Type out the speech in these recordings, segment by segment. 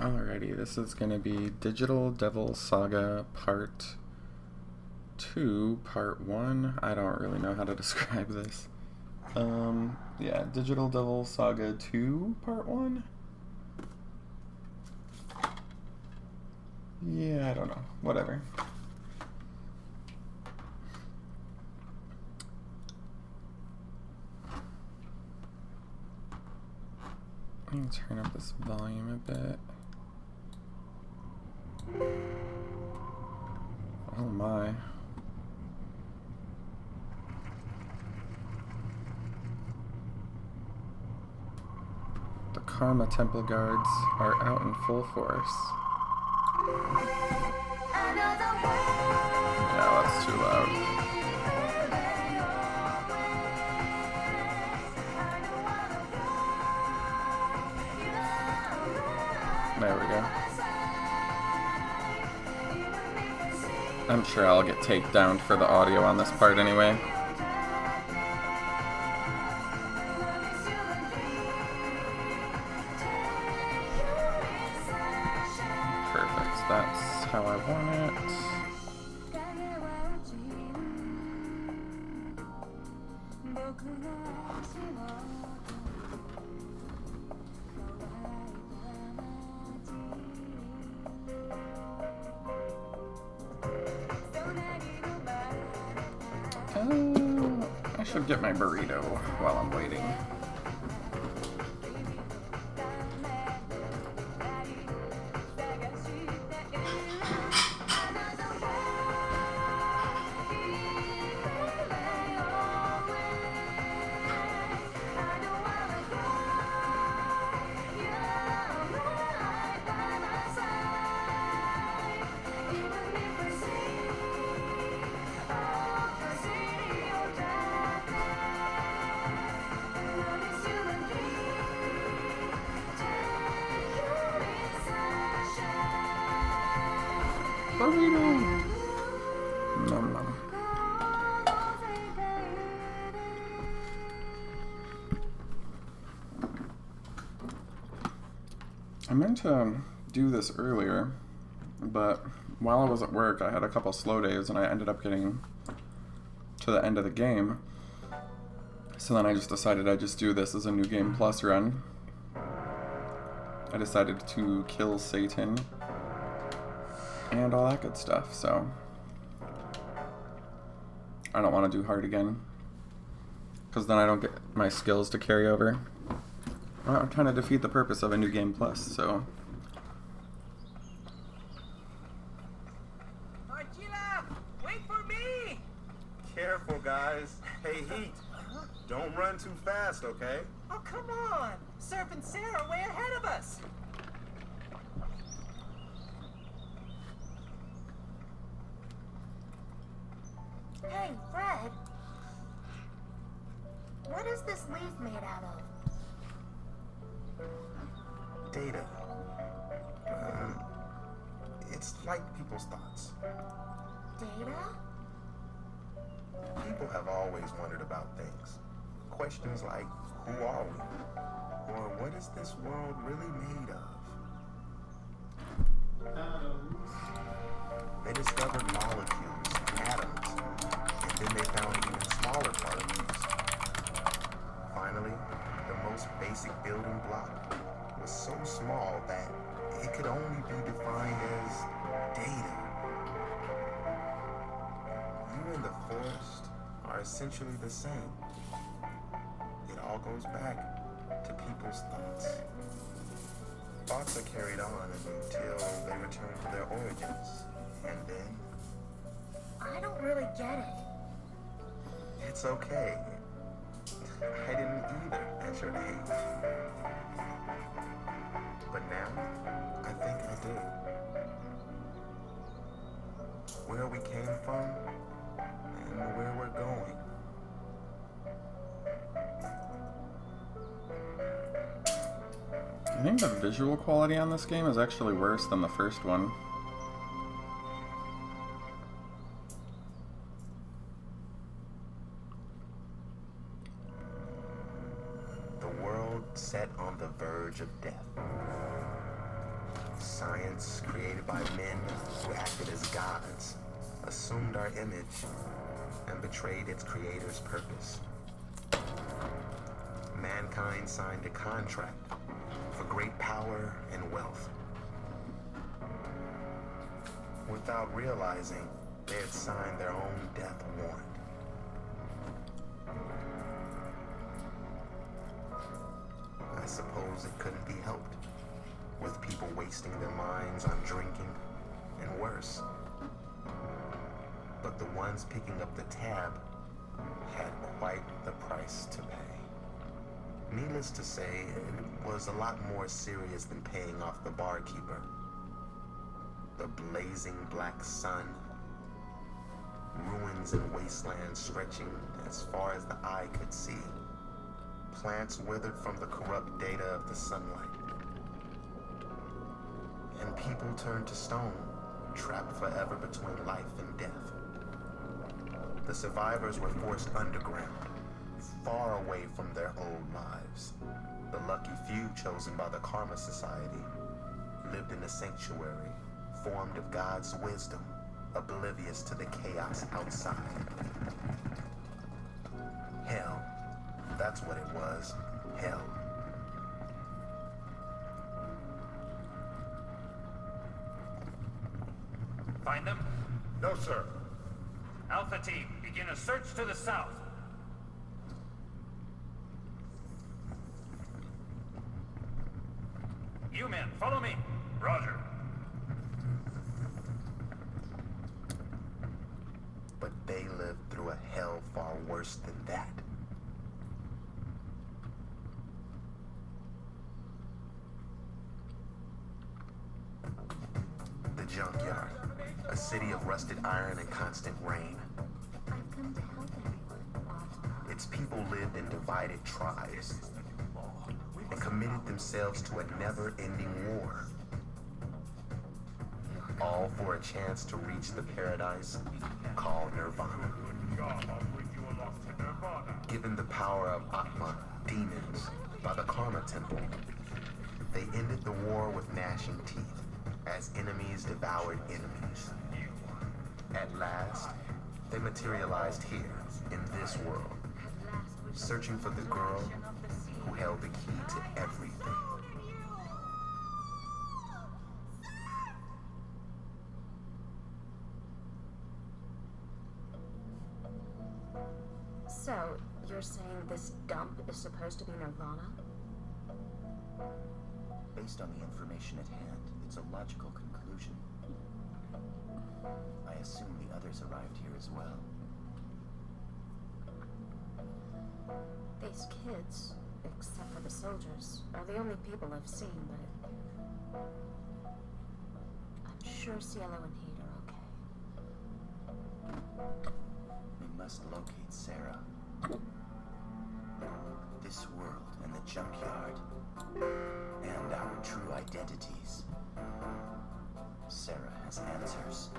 Alrighty, this is going to be Digital Devil Saga Part 2, Part 1. I don't really know how to describe this. Yeah, Digital Devil Saga 2, Part 1? Yeah, I don't know. Whatever. Let me turn up this volume a bit. Oh my. The Karma Temple Guards are out in full force. Yeah, that's too loud. There we go. I'm sure I'll get taped down for the audio on this part anyway. Perfect, that's how I want it. I should get my burrito while I'm waiting. Burrito! Nom nom. I meant to do this earlier, but while I was at work I had a couple slow days and I ended up getting to the end of the game. So then I just decided I'd just do this as a New Game Plus run. I decided to kill Satan and all that good stuff, so I don't want to do hard again, because then I don't get my skills to carry over. I'm trying to defeat the purpose of a New Game Plus, so. Marcilla, wait for me! Careful, guys. Hey, Heat, don't run too fast, okay? Oh, come on! Surf and Sarah are way ahead of us! Hey, Fred. What is this leaf made out of? Data. It's like people's thoughts. Data? People have always wondered about things. Questions like, who are we? Or what is this world really made of? They discovered molecules, atoms, and then they found even smaller particles. Finally, the most basic building block was so small that it could only be defined as data. You and the forest are essentially the same. It all goes back to people's thoughts. Thoughts are carried on until they return to their origins, and then I don't really get it. it's okay. I didn't either at your age. But now, I think I do. Where we came from, and where we're going. I think the visual quality on this game is actually worse than the first one. The world set on the verge of death. Science created by men who acted as gods, assumed our image, and betrayed its creator's purpose. Mankind signed a contract for great power and wealth. Without realizing, they had signed their own death warrant. I suppose it couldn't be helped, with people wasting their minds on drinking and worse. But the ones picking up the tab had quite the price to pay. Needless to say, it was a lot more serious than paying off the barkeeper. The blazing black sun, ruins and wastelands stretching as far as the eye could see, plants withered from the corrupt data of the sunlight, and people turned to stone, trapped forever between life and death. The survivors were forced underground, far away from their old lives. The lucky few chosen by the Karma Society lived in a sanctuary formed of God's wisdom, oblivious to the chaos outside. Hell. That's what it was. Hell. Find them? No, sir. Alpha team, begin a search to the south. You men, follow me. Roger. But they lived through a hell far worse than that. The junkyard, a city of rusted iron and constant rain. I've come to help everyone. Its people lived in divided tribes and committed themselves to a never-ending war. All for a chance to reach the paradise called Nirvana. Given the power of Atma, demons, by the Karma Temple, they ended the war with gnashing teeth as enemies devoured enemies. At last, they materialized here, in this world, searching for the girl who held the key to everything. So, you're saying this dump is supposed to be Nirvana? Based on the information at hand, it's a logical conclusion. I assume the others arrived here as well. These kids, except for the soldiers, are the only people I've seen, but I'm sure Cielo and Heat are okay. We must locate Sarah. This world and the junkyard. And our true identities. Sarah has answers.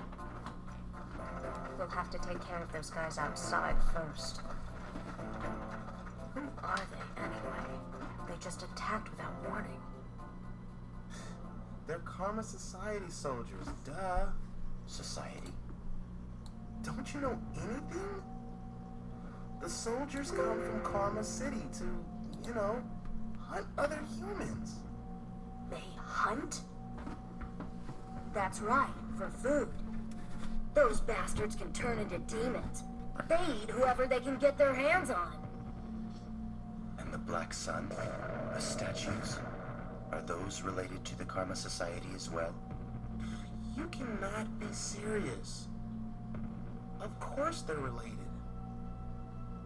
We'll have to take care of those guys outside first. Who are they, anyway? They just attacked without warning. They're Karma Society soldiers, duh. Society? Don't you know anything? The soldiers come from Karma City to, hunt other humans. They hunt? That's right, for food. Those bastards can turn into demons. They eat whoever they can get their hands on. And the Black Sun? The statues? Are those related to the Karma Society as well? You cannot be serious. Of course they're related.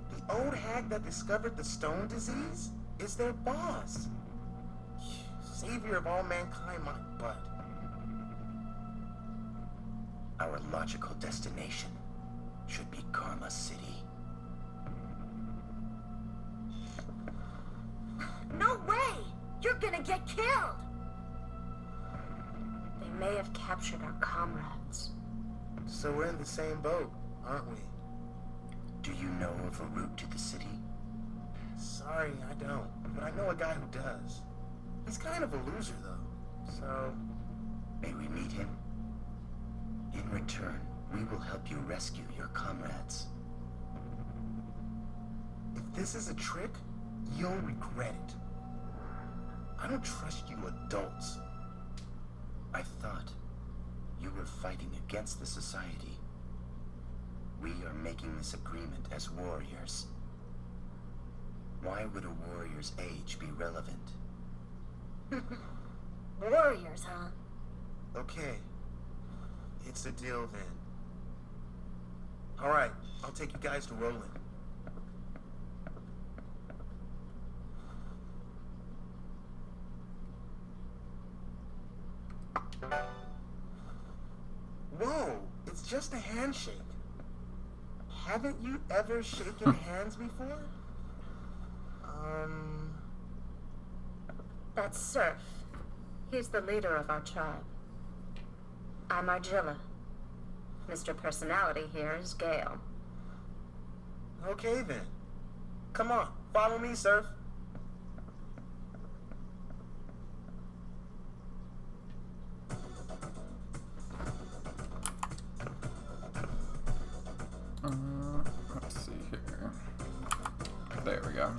The old hag that discovered the stone disease is their boss. Savior of all mankind, my butt. Our logical destination should be Karma City. No way! You're gonna get killed! They may have captured our comrades. So we're in the same boat, aren't we? Do you know of a route to the city? Sorry, I don't. But I know a guy who does. He's kind of a loser, though. So, May we meet him? In return, we will help you rescue your comrades. If this is a trick, you'll regret it. I don't trust you adults. I thought you were fighting against the society. We are making this agreement as warriors. Why would a warrior's age be relevant? Warriors, huh? Okay. It's a deal then. Alright, I'll take you guys to Roland. Whoa, it's just a handshake. Haven't you ever shaken hands before? That's Surf. He's the leader of our tribe. I'm Argilla. Mr. Personality here is Gale. Okay then. Come on, follow me, Surf. Let's see here. There we go.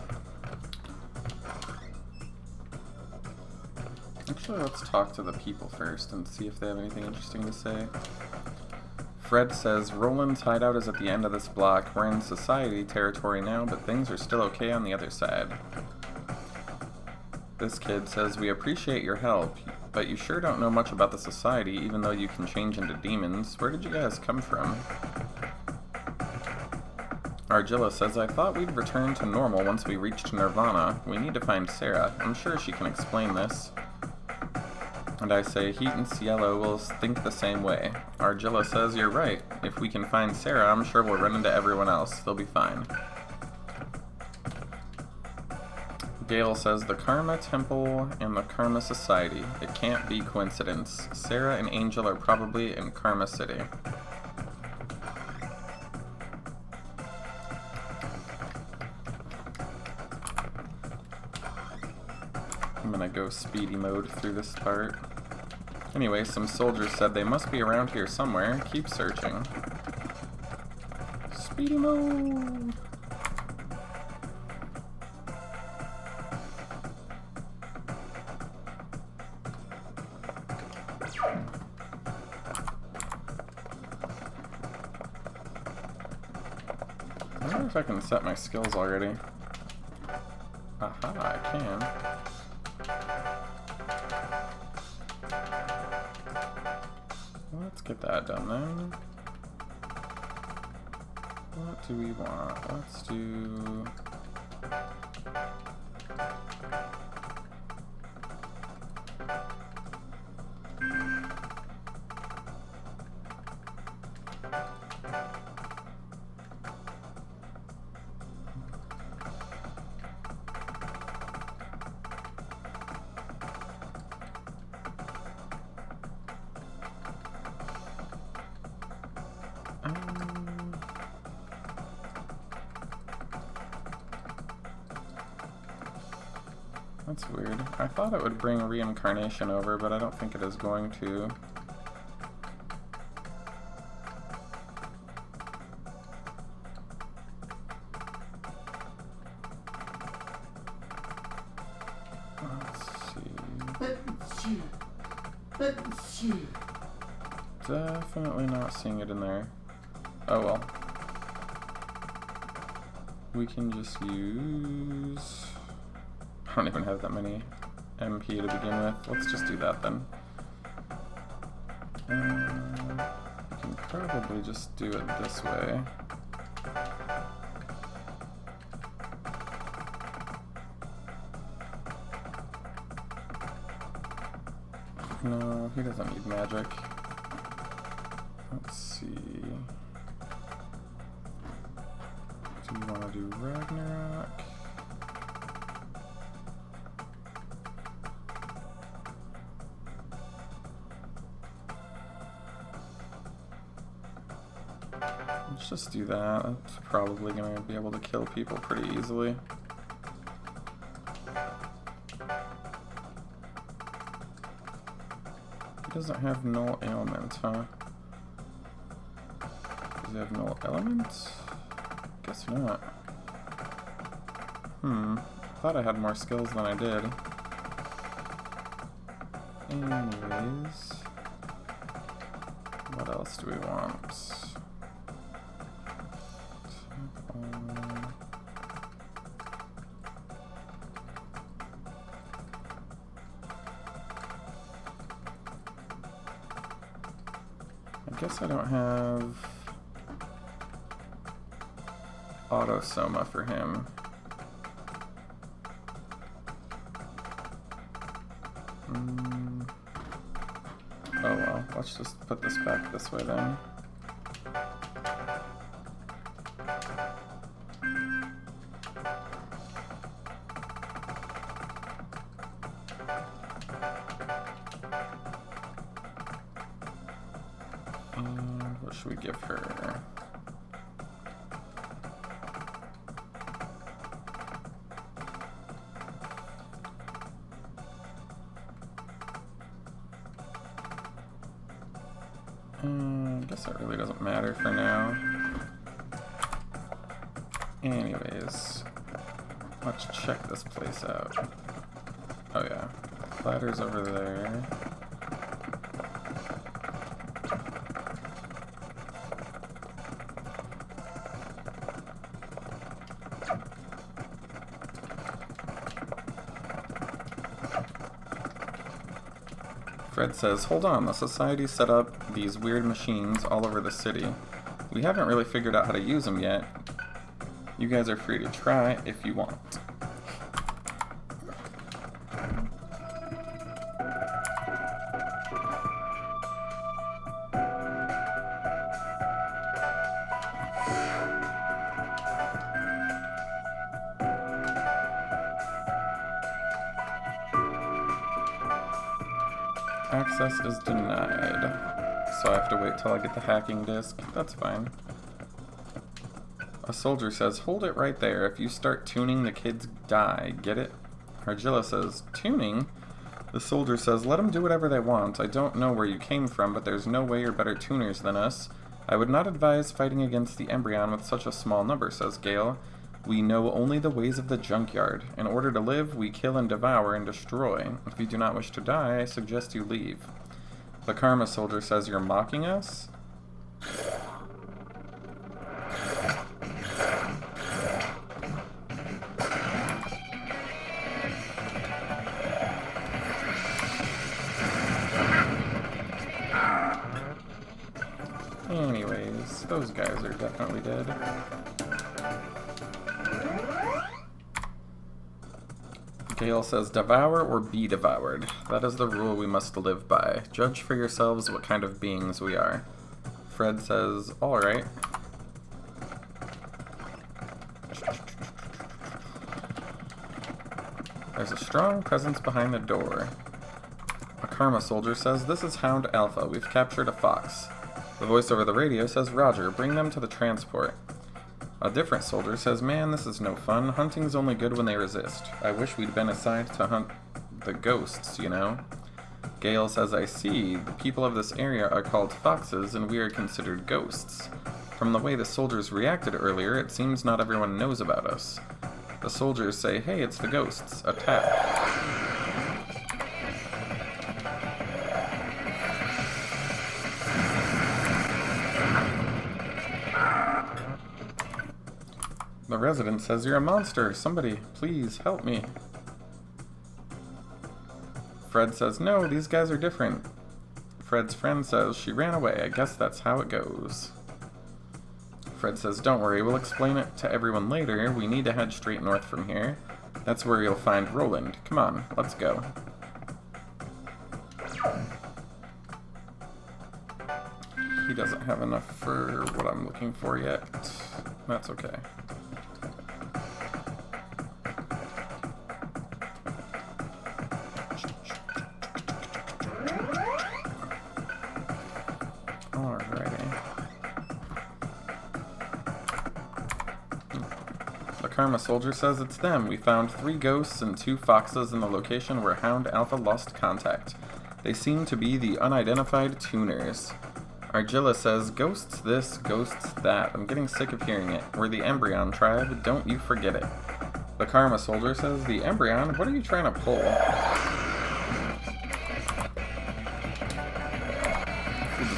Actually, let's talk to the people first and see if they have anything interesting to say. Fred says, Roland's hideout is at the end of this block. We're in society territory now, but things are still okay on the other side. This kid says, we appreciate your help, but you sure don't know much about the society, even though you can change into demons. Where did you guys come from? Argilla says, I thought we'd return to normal once we reached Nirvana. We need to find Sarah. I'm sure she can explain this. And I say, Heat and Cielo will think the same way. Argilla says, you're right. If we can find Sarah, I'm sure we'll run into everyone else. They'll be fine. Gale says, the Karma Temple and the Karma Society. It can't be coincidence. Sarah and Angel are probably in Karma City. I'm gonna go speedy mode through this part. Anyway, some soldiers said they must be around here somewhere. Keep searching. Speedy mode! I wonder if I can set my skills already. Aha, I can. Let's get that done then. What do we want? Let's do... That's weird. I thought it would bring reincarnation over, but I don't think it is going to. Let's see. Definitely not seeing it in there. Oh well. We can just use... I don't even have that many MP to begin with. Let's just do that then. We can probably just do it this way. No, he doesn't need magic. Let's see. Do you want to do Ragnarok? Let's just do that. That's probably going to be able to kill people pretty easily. He doesn't have null ailment, huh? Does he have null element? Guess not. Thought I had more skills than I did. Anyways. What else do we want? I guess I don't have Autosoma for him. Oh well, let's just put this back this way then. And what should we give her? I guess that really doesn't matter for now. Anyways, let's check this place out. Oh yeah, ladder's over there. Fred says, hold on, the Society set up these weird machines all over the city. We haven't really figured out how to use them yet. You guys are free to try if you want. Access is denied, so I have to wait till I get the hacking disk. That's fine. A soldier says, hold it right there. If you start tuning, the kids die. Get it? Argilla says, tuning? The soldier says, let them do whatever they want. I don't know where you came from, but there's no way you're better tuners than us. I would not advise fighting against the Embryon with such a small number, says Gale. We know only the ways of the junkyard. In order to live, we kill and devour and destroy. If you do not wish to die, I suggest you leave. The Karma soldier says, you're mocking us? Anyways, those guys are definitely dead. Gale says, devour or be devoured. That is the rule we must live by. Judge for yourselves what kind of beings we are. Fred says, alright. There's a strong presence behind the door. A Karma soldier says, this is Hound Alpha. We've captured a fox. The voice over the radio says, Roger, bring them to the transport. A different soldier says, man, this is no fun. Hunting's only good when they resist. I wish we'd been assigned to hunt the ghosts, you know? Gale says, I see. The people of this area are called foxes, and we are considered ghosts. From the way the soldiers reacted earlier, it seems not everyone knows about us. The soldiers say, hey, it's the ghosts. Attack. The resident says, you're a monster. Somebody, please help me. Fred says, no, these guys are different. Fred's friend says, she ran away. I guess that's how it goes. Fred says, don't worry, we'll explain it to everyone later. We need to head straight north from here. That's where you'll find Roland. Come on, let's go. He doesn't have enough for what I'm looking for yet. That's okay. Karma soldier says it's them. We found 3 ghosts and 2 foxes in the location where Hound Alpha lost contact. They seem to be the unidentified tuners. Argilla says, ghosts this, ghosts that. I'm getting sick of hearing it. We're the Embryon tribe, don't you forget it. The Karma Soldier says, the Embryon? What are you trying to pull? The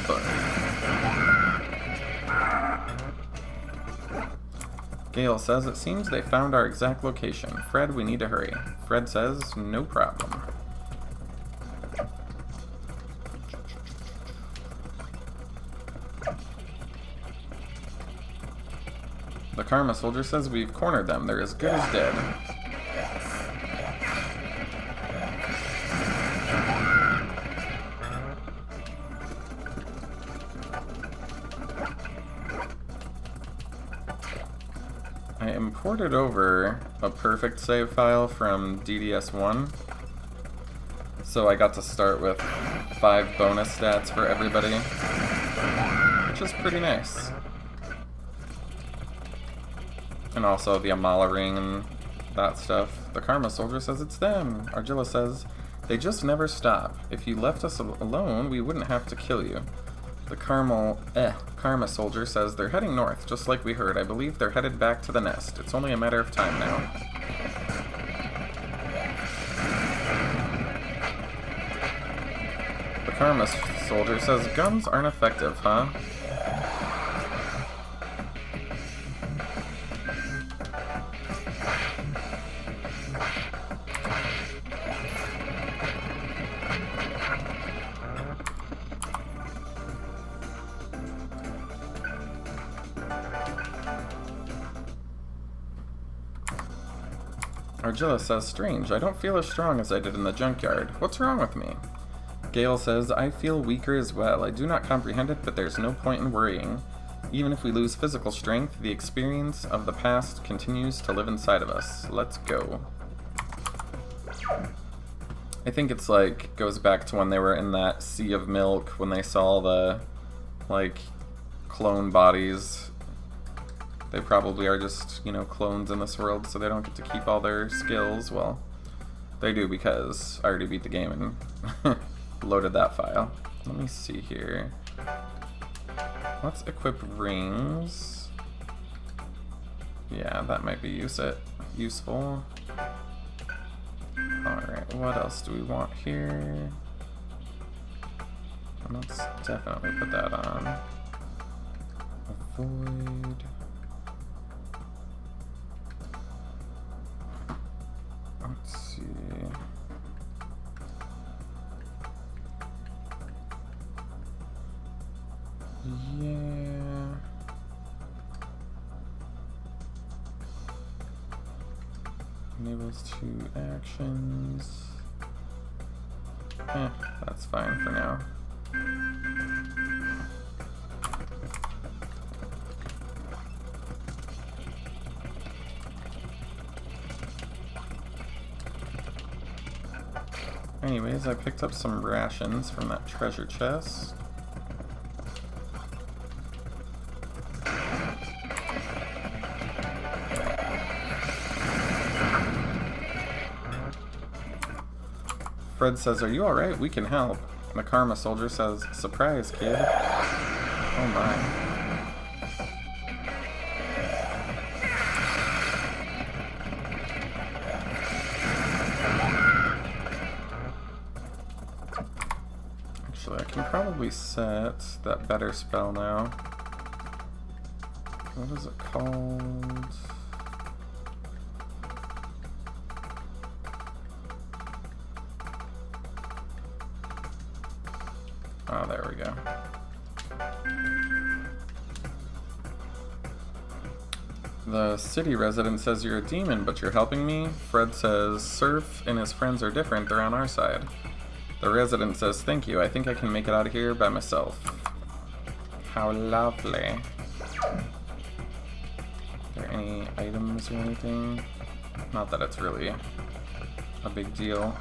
button. Gale says, it seems they found our exact location. Fred, we need to hurry. Fred says, no problem. The Karma Soldier says, we've cornered them. They're as good as dead. I imported over a perfect save file from DDS1, so I got to start with 5 bonus stats for everybody, which is pretty nice. And also the Amala ring and that stuff. The Karma Soldier says it's them. Argilla says, they just never stop. If you left us alone, we wouldn't have to kill you. The Karma Soldier says they're heading north, just like we heard. I believe they're headed back to the nest. It's only a matter of time now. The Karma Soldier says guns aren't effective, huh? Argilla says, strange, I don't feel as strong as I did in the junkyard. What's wrong with me? Gale says, I feel weaker as well. I do not comprehend it, but there's no point in worrying. Even if we lose physical strength, the experience of the past continues to live inside of us. Let's go. I think it's like, goes back to when they were in that sea of milk, when they saw the, like, clone bodies. They probably are just, you know, clones in this world, so they don't get to keep all their skills. Well, they do because I already beat the game and loaded that file. Let me see here. Let's equip rings. Yeah, that might be useful. Alright, what else do we want here? Let's definitely put that on. Avoid. Let's see. Yeah. Enables 2 actions. That's fine for now. Anyways, I picked up some rations from that treasure chest. Fred says, are you alright? We can help. The Karma Soldier says, surprise, kid. Oh my. I can probably set that better spell now. What is it called? Oh, there we go. The city resident says you're a demon, but you're helping me. Fred says Surf and his friends are different, they're on our side. The resident says, thank you, I think I can make it out of here by myself. How lovely. Are there any items or anything? Not that it's really a big deal.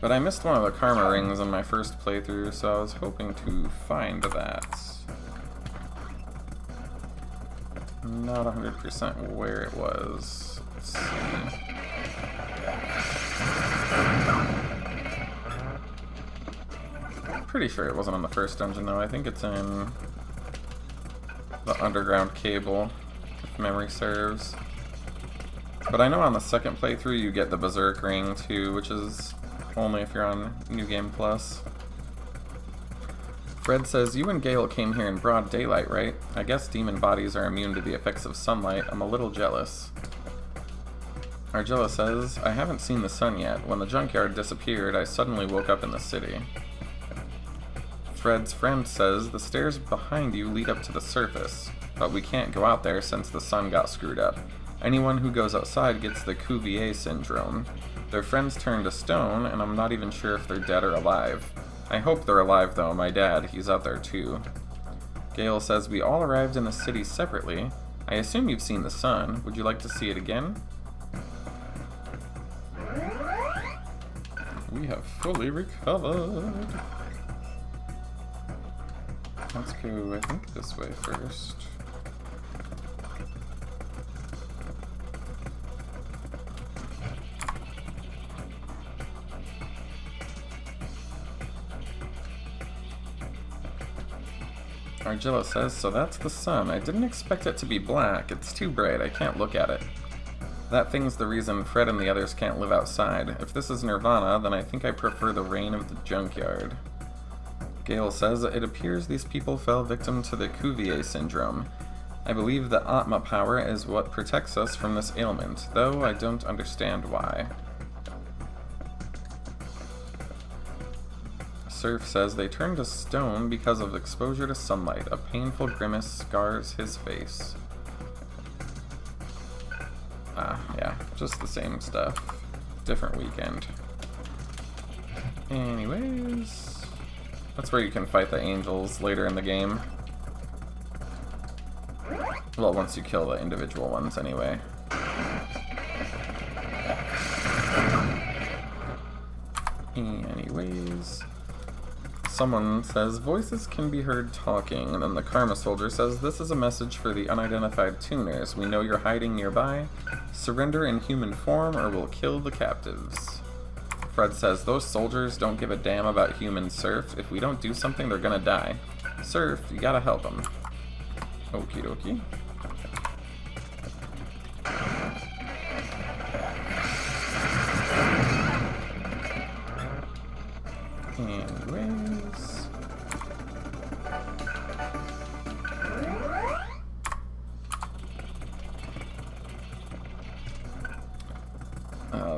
But I missed one of the karma rings in my first playthrough, so I was hoping to find that. Not 100% where it was. Let's see. pretty sure it wasn't in the first dungeon though. I think it's in the underground cable, if memory serves. But I know on the second playthrough you get the Berserk Ring too, which is only if you're on New Game Plus. Fred says, you and Gale came here in broad daylight, right? I guess demon bodies are immune to the effects of sunlight. I'm a little jealous. Argilla says, I haven't seen the sun yet. When the junkyard disappeared, I suddenly woke up in the city. Fred's friend says, the stairs behind you lead up to the surface, but we can't go out there since the sun got screwed up. Anyone who goes outside gets the Cuvier syndrome. Their friends turn to stone, and I'm not even sure if they're dead or alive. I hope they're alive though, my dad, he's out there too. Gale says, we all arrived in the city separately. I assume you've seen the sun. Would you like to see it again? We have fully recovered. Let's go, I think, this way first. Argilla says, so that's the sun. I didn't expect it to be black. It's too bright. I can't look at it. That thing's the reason Fred and the others can't live outside. If this is Nirvana, then I think I prefer the reign of the junkyard. Gale says, it appears these people fell victim to the Cuvier syndrome. I believe the Atma power is what protects us from this ailment, though I don't understand why. Surf says they turned to stone because of exposure to sunlight. A painful grimace scars his face. Ah, yeah, just the same stuff. Different weekend. Anyways, that's where you can fight the angels later in the game. Well, once you kill the individual ones, anyway. Anyways, someone says, voices can be heard talking, and then the Karma Soldier says, this is a message for the unidentified tuners. We know you're hiding nearby. Surrender in human form or we'll kill the captives. Fred says, those soldiers don't give a damn about human Surf. If we don't do something, they're gonna die. Surf, you gotta help them. Okie dokie. Anyways.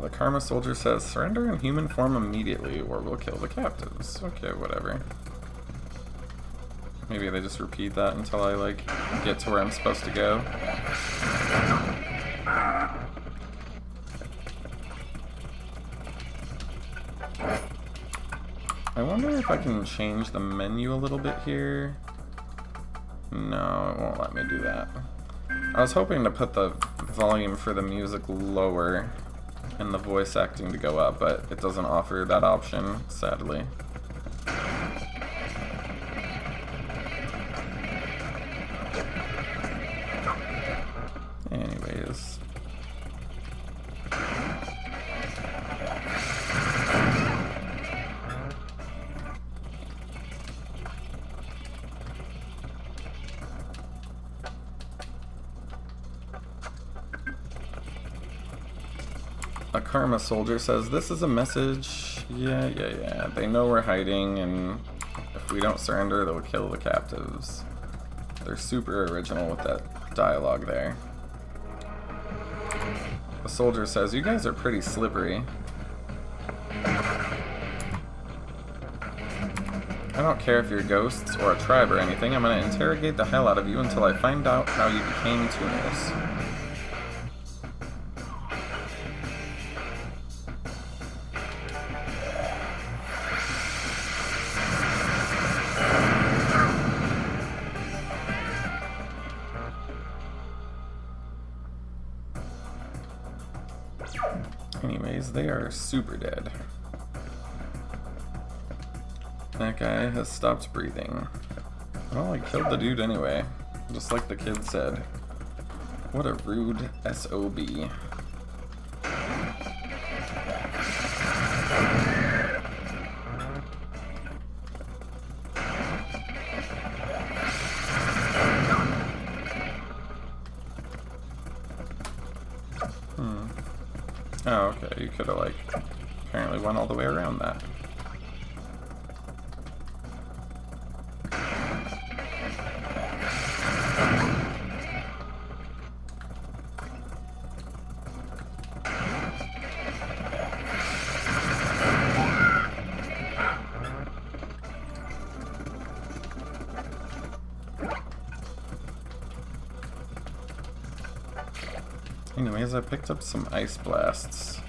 The Karma Soldier says, surrender in human form immediately or we'll kill the captives. Okay, whatever. Maybe they just repeat that until I, like, get to where I'm supposed to go. I wonder if I can change the menu a little bit here. No, it won't let me do that. I was hoping to put the volume for the music lower and the voice acting to go up, but it doesn't offer that option, sadly. Anyways. A Karma Soldier says, this is a message. Yeah. They know we're hiding, and if we don't surrender, they'll kill the captives. They're super original with that dialogue there. The soldier says, you guys are pretty slippery. I don't care if you're ghosts or a tribe or anything. I'm gonna interrogate the hell out of you until I find out how you became tuners. Anyways, they are super dead. That guy has stopped breathing. Well, I killed the dude anyway, just like the kid said. What a rude SOB. Oh, okay. You could have, like, apparently went all the way around that. Anyways, I picked up some ice blasts.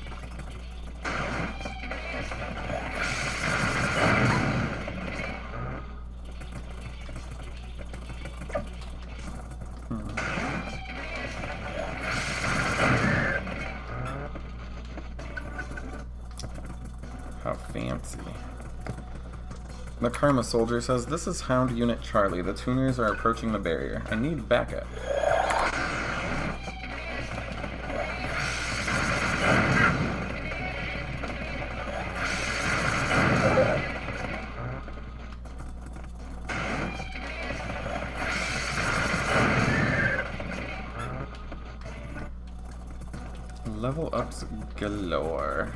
How fancy. The Karma Soldier says, "This is Hound Unit Charlie. The tuners are approaching the barrier. I need backup." Level ups galore.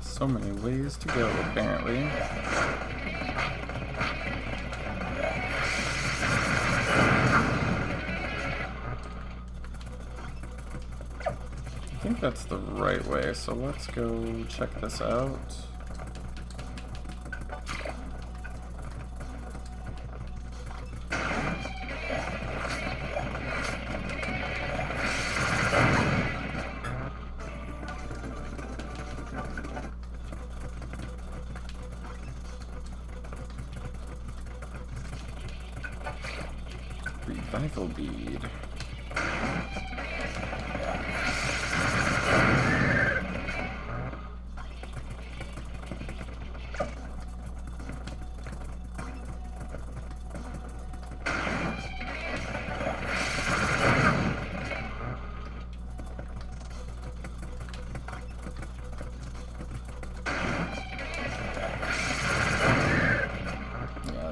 So many ways to go, apparently. I think that's the right way, so let's go check this out. Revival bead.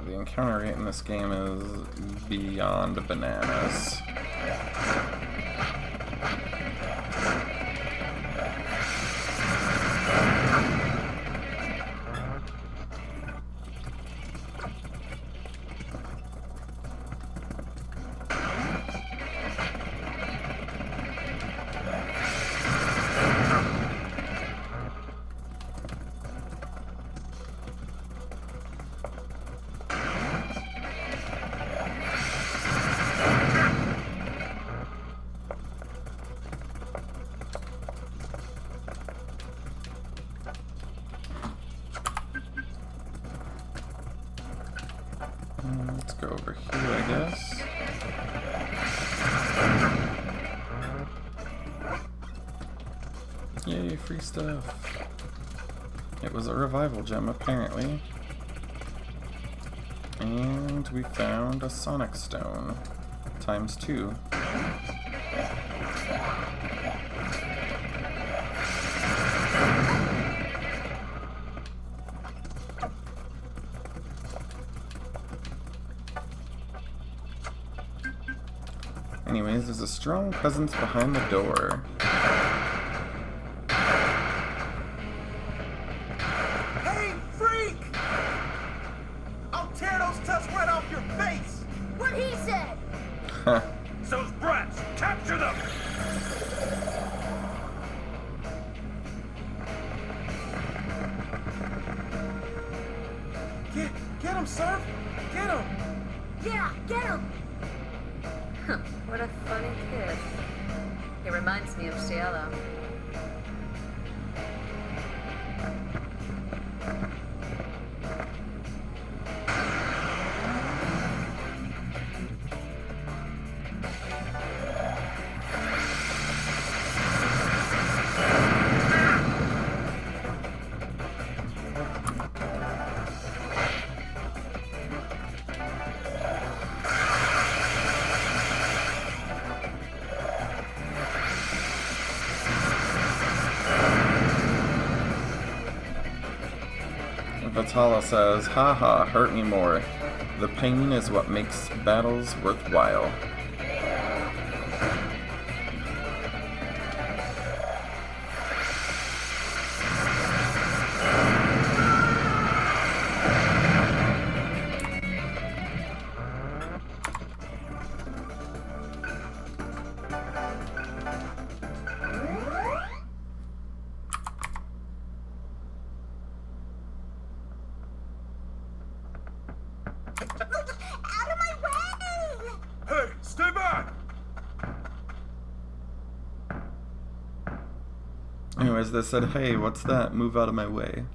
The encounter rate in this game is beyond bananas. Let's go over here, I guess. Yay, free stuff. It was a revival gem, apparently. And we found a Sonic Stone. ×2. Anyways, there's a strong presence behind the door. Hey, freak! I'll tear those tusks right off your face! What he said! Those brats! Capture them! Get him, sir! Get him! Yeah, get him! What a funny kid. He reminds me of Cielo. Vitala says, haha, hurt me more. The pain is what makes battles worthwhile. Out of my way! Hey, stay back! Anyways, they said, hey, what's that? Move out of my way.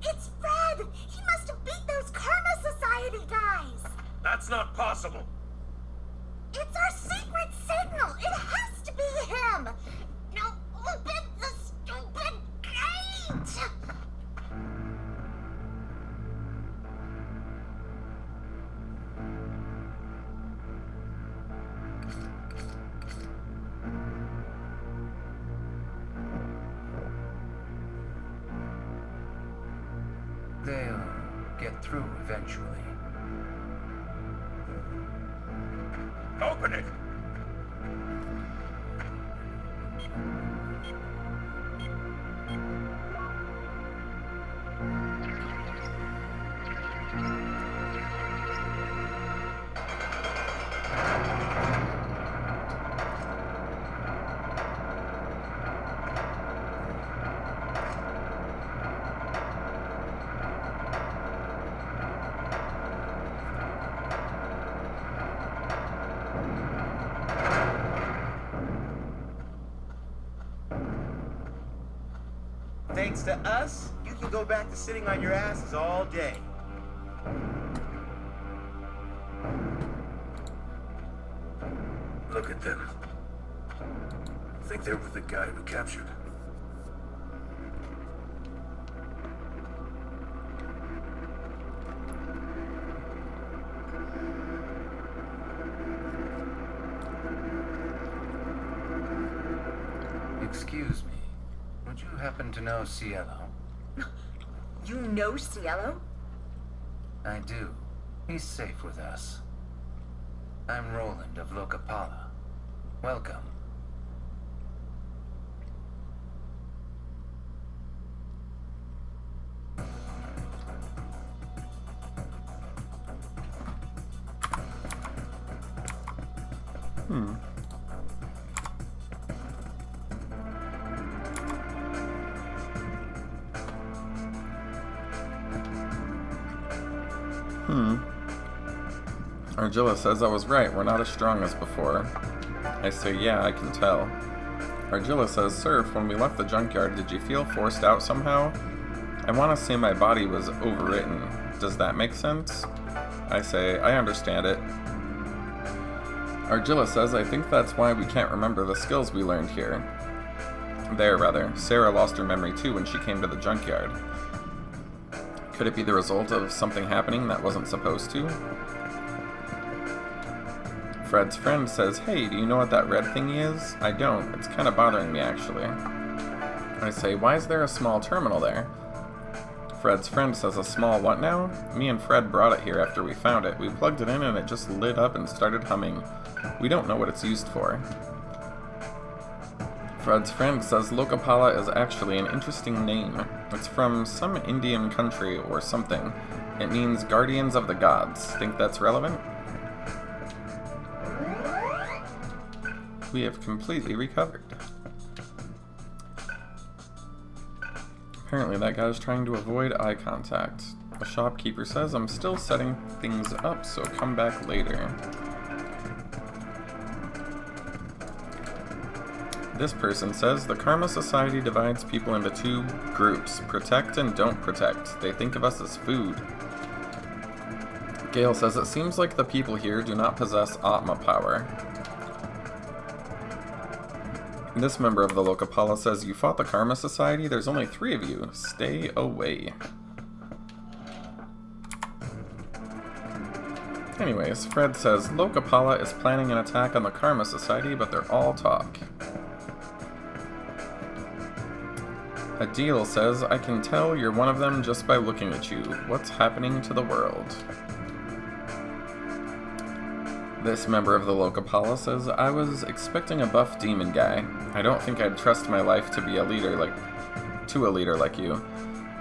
It's Fred! He must have beat those Karma Society guys! That's not possible. It's our secret signal! It has to be him! Now open the stupid gate! They'll get through eventually. Open it! Thanks to us, you can go back to sitting on your asses all day. Look at them. Think they're with the guy we captured. Excuse me. Would you happen to know Cielo? You know Cielo? I do. He's safe with us. I'm Roland of Locapala. Welcome. Argilla says I was right, we're not as strong as before. I say, yeah, I can tell. Argilla says, Surf, when we left the junkyard, did you feel forced out somehow? I want to say my body was overwritten. Does that make sense? I say, I understand it. Argilla says, I think that's why we can't remember the skills we learned here. Sarah lost her memory too when she came to the junkyard. Could it be the result of something happening that wasn't supposed to? Fred's friend says, hey, do you know what that red thingy is? I don't. It's kind of bothering me, actually. I say, why is there a small terminal there? Fred's friend says, a small what now? Me and Fred brought it here after we found it. We plugged it in and it just lit up and started humming. We don't know what it's used for. Fred's friend says Locapala is actually an interesting name. It's from some Indian country or something. It means guardians of the gods. Think that's relevant? We have completely recovered. Apparently that guy's trying to avoid eye contact. The shopkeeper says, I'm still setting things up, so come back later. This person says, the Karma Society divides people into two groups, protect and don't protect. They think of us as food. Gale says, it seems like the people here do not possess Atma power. This member of the Locapala says, you fought the Karma Society? There's only 3 of you. Stay away. Anyways, Fred says, Locapala is planning an attack on the Karma Society, but they're all talk. Adil says, I can tell you're one of them just by looking at you. What's happening to the world? This member of the Locapala says, I was expecting a buff demon guy. I don't think I'd trust my life to be a leader like you.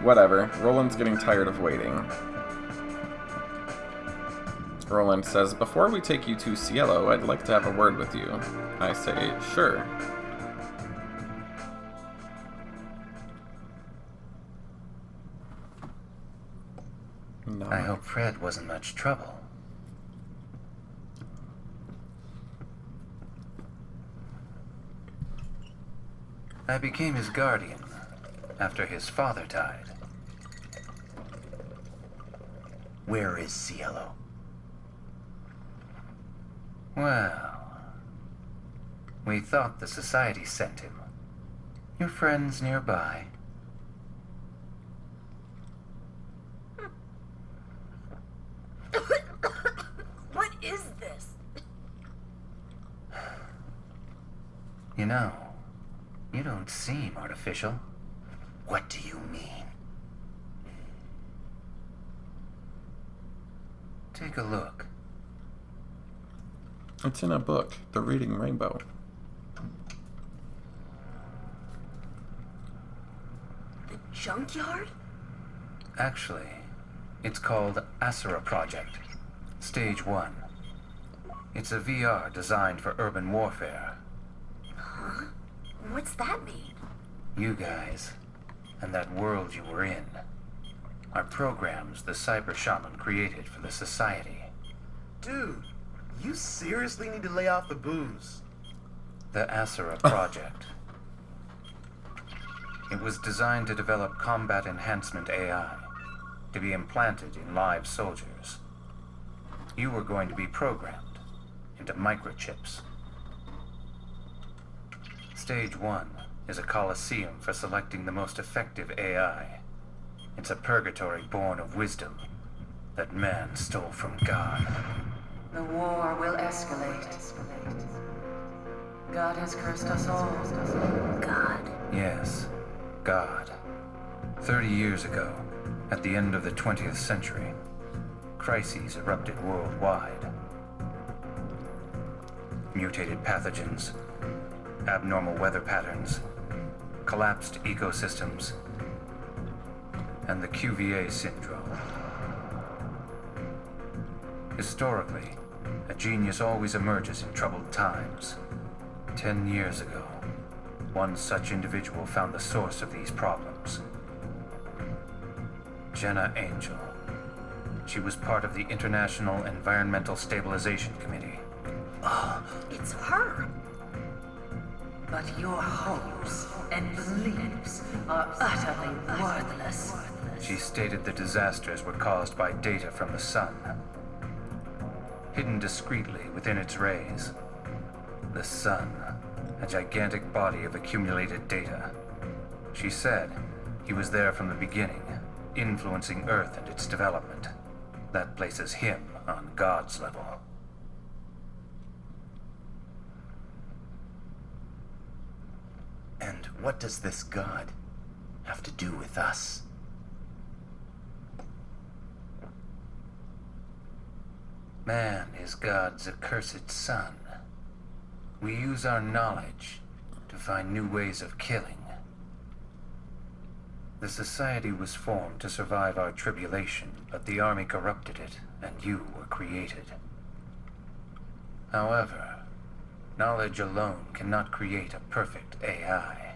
Whatever. Roland's getting tired of waiting. Roland says, before we take you to Cielo, I'd like to have a word with you. I say, sure. No. I hope Fred wasn't much trouble. I became his guardian after his father died. Where is Cielo? Well, we thought the Society sent him. Your friends nearby. What is this? You know, you don't seem artificial. What do you mean? Take a look. It's in a book, The Reading Rainbow. The junkyard? Actually, it's called Asura Project, Stage 1. It's a VR designed for urban warfare. Huh? What's that mean? You guys, and that world you were in, are programs the Cyber Shaman created for the Society. Dude, you seriously need to lay off the booze. The Asura Project. It was designed to develop combat enhancement AI, to be implanted in live soldiers. You were going to be programmed into microchips. Stage 1 is a coliseum for selecting the most effective AI. It's a purgatory born of wisdom that man stole from God. The war will escalate. God has cursed us all. God. Yes, God. 30 years ago, at the end of the 20th century, crises erupted worldwide. Mutated pathogens, abnormal weather patterns, collapsed ecosystems, and the QVA syndrome. Historically, a genius always emerges in troubled times. 10 years ago, one such individual found the source of these problems. Jenna Angel. She was part of the International Environmental Stabilization Committee. It's her. But your hopes and beliefs are utterly worthless. She stated the disasters were caused by data from the sun. Hidden discreetly within its rays. The sun, a gigantic body of accumulated data. She said he was there from the beginning, influencing Earth and its development. That places him on God's level. And what does this God have to do with us? Man is God's accursed son. We use our knowledge to find new ways of killing. The Society was formed to survive our tribulation, but the army corrupted it, and you were created. However, knowledge alone cannot create a perfect AI.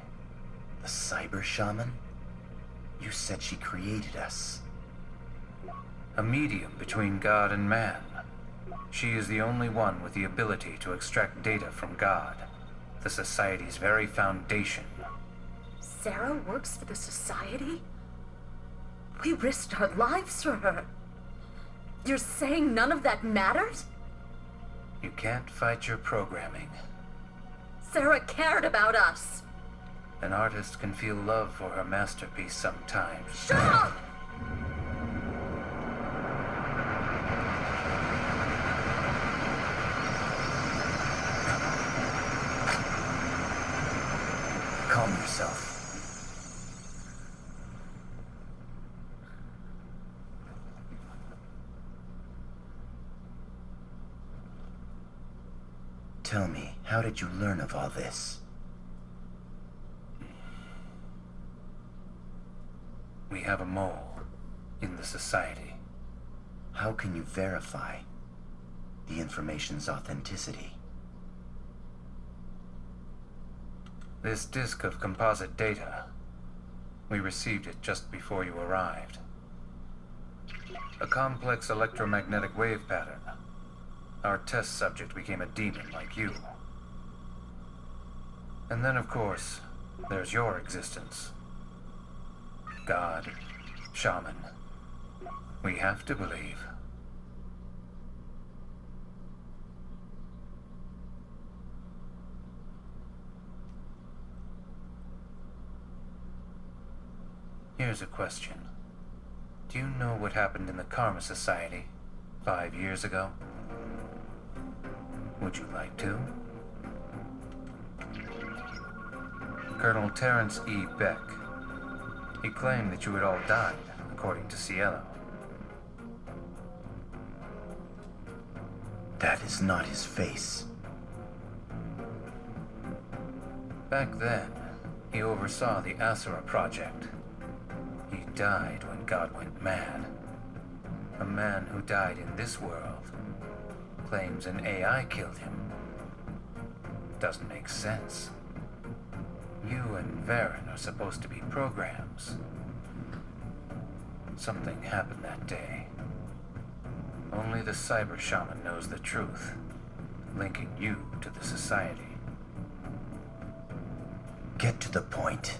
The Cyber Shaman? You said she created us. A medium between God and man. She is the only one with the ability to extract data from God, the Society's very foundation. Sarah works for the Society? We risked our lives for her. You're saying none of that matters? You can't fight your programming. Sarah cared about us. An artist can feel love for her masterpiece sometimes. Shut up! Calm yourself. tell me, how did you learn of all this? We have a mole in the society. How can you verify the information's authenticity? This disk of composite data, we received it just before you arrived. A complex electromagnetic wave pattern. Our test subject became a demon like you. And then, of course, there's your existence. God, shaman. We have to believe. Here's a question. Do you know what happened in the Karma Society 5 years ago? Would you like to? Colonel Terrence E. Beck. He claimed that you had all died, according to Cielo. That is not his face. Back then, he oversaw the Asura Project. He died when God went mad. A man who died in this world claims an AI killed him. Doesn't make sense. You and Varen are supposed to be programs. Something happened that day. Only the cyber shaman knows the truth, linking you to the society. Get to the point.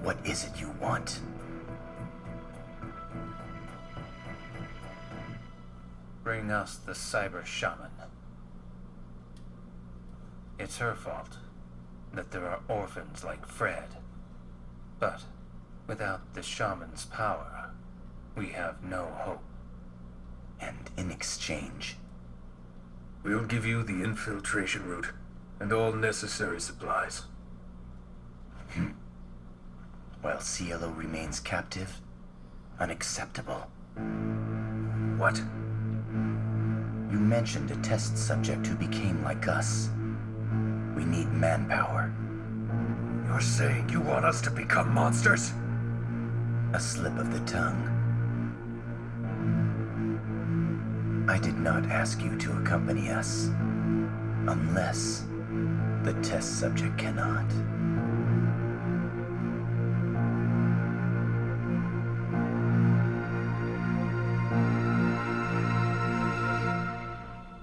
What is it you want? Bring us the cyber shaman. It's her fault that there are orphans like Fred. But without the shaman's power, we have no hope. And in exchange, we'll give you the infiltration route and all necessary supplies. While Cielo remains captive? Unacceptable. What? You mentioned a test subject who became like us. We need manpower. You're saying you want us to become monsters? A slip of the tongue. I did not ask you to accompany us. Unless the test subject cannot.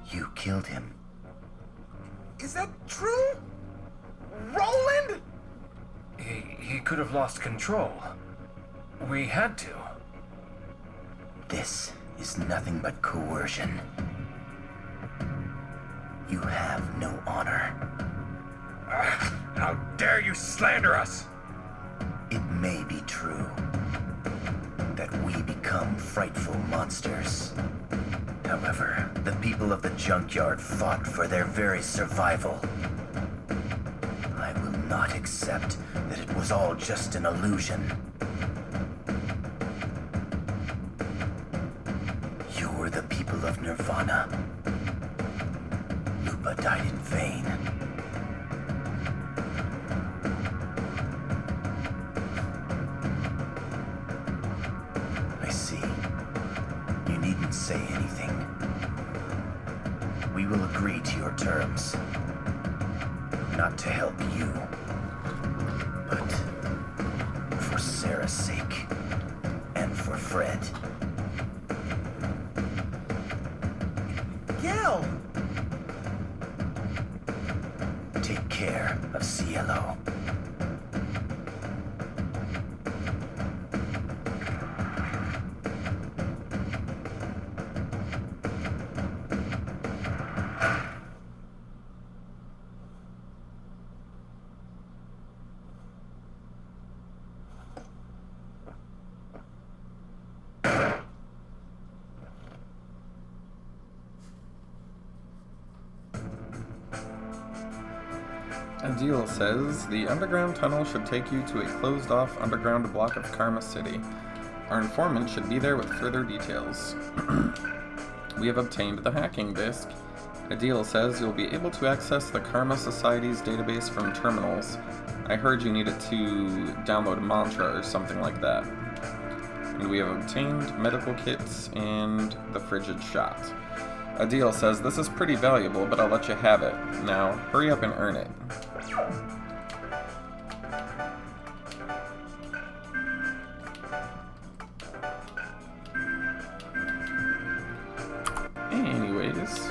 You killed him. Is that true? Roland? He could have lost control. We had to. This is nothing but coercion. You have no honor. How dare you slander us? It may be true that we become frightful monsters. However, the people of the junkyard fought for their very survival. I will not accept that it was all just an illusion. You're the people of Nirvana. Lupa died in vain. I see. You needn't say anything. We will agree to your terms. Not to help you, but for Sarah's sake and for Fred. Gil! Take care of Cielo. Adil says, the underground tunnel should take you to a closed-off underground block of Karma City. Our informant should be there with further details. We have obtained the hacking disk Adil says you'll be able to access the Karma Society's database from terminals. I heard you needed to download a mantra or something like that. And we have obtained medical kits and the frigid shot. Adil says this is pretty valuable, but I'll let you have it. Now, hurry up and earn it. Anyways,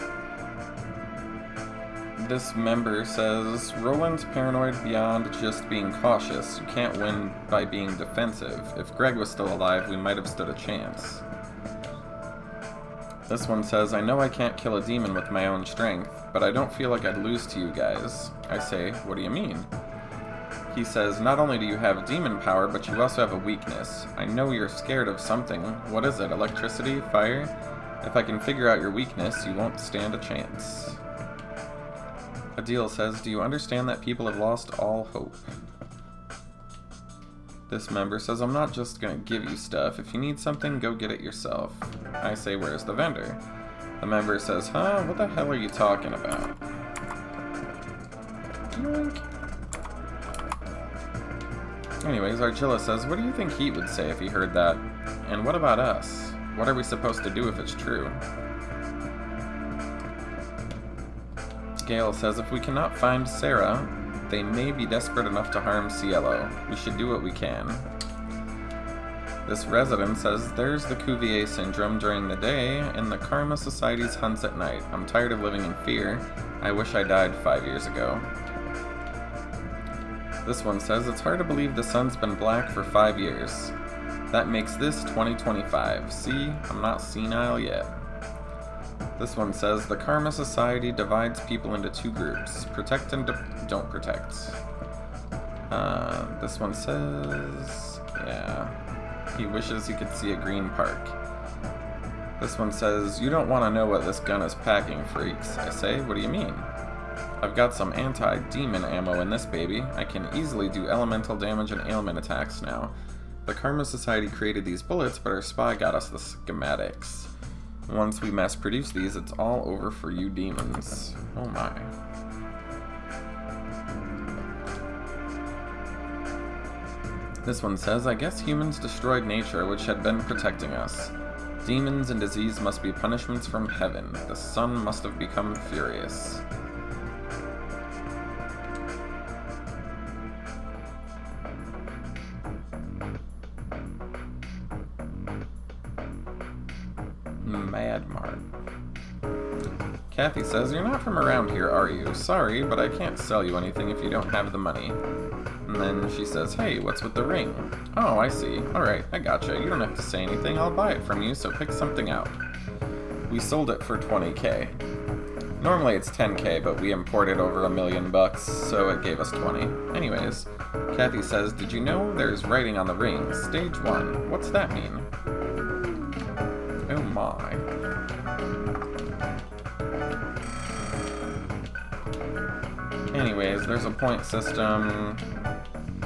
this member says, Roland's paranoid beyond just being cautious. You can't win by being defensive. If Greg was still alive, we might have stood a chance. This one says, I know I can't kill a demon with my own strength, but I don't feel like I'd lose to you guys. I say, what do you mean? He says, not only do you have demon power, but you also have a weakness. I know you're scared of something. What is it? Electricity? Fire? If I can figure out your weakness, you won't stand a chance. Adil says, do you understand that people have lost all hope? This member says, I'm not just gonna give you stuff. If you need something, go get it yourself. I say, where's the vendor? The member says, huh? What the hell are you talking about? Yoink. Anyways, Argilla says, what do you think he would say if he heard that? And what about us? What are we supposed to do if it's true? Gale says, if we cannot find Sarah, they may be desperate enough to harm Cielo. We should do what we can. This resident says, there's the Cuvier syndrome during the day, and the Karma Society's hunts at night. I'm tired of living in fear. I wish I died 5 years ago. This one says, it's hard to believe the sun's been black for 5 years. That makes this 2025. See, I'm not senile yet. This one says, the Karma Society divides people into two groups. Protect and don't protect. This one says, yeah, he wishes he could see a green park. This one says, you don't want to know what this gun is packing, freaks. I say, what do you mean? I've got some anti-demon ammo in this baby. I can easily do elemental damage and ailment attacks now. The Karma Society created these bullets, but our spy got us the schematics. Once we mass produce these, it's all over for you demons. Oh my. This one says, I guess humans destroyed nature, which had been protecting us. Demons and disease must be punishments from heaven. The sun must have become furious. Mad Mart. Kathy says, you're not from around here, are you? Sorry, but I can't sell you anything if you don't have the money. And then she says, hey, what's with the ring? Oh, I see. Alright, I gotcha. You don't have to say anything. I'll buy it from you, so pick something out. We sold it for 20k. Normally it's 10k, but we imported over $1 million, so it gave us 20. Anyways, Kathy says, did you know there's writing on the ring? Stage 1. What's that mean? Oh my. Anyways, there's a point system.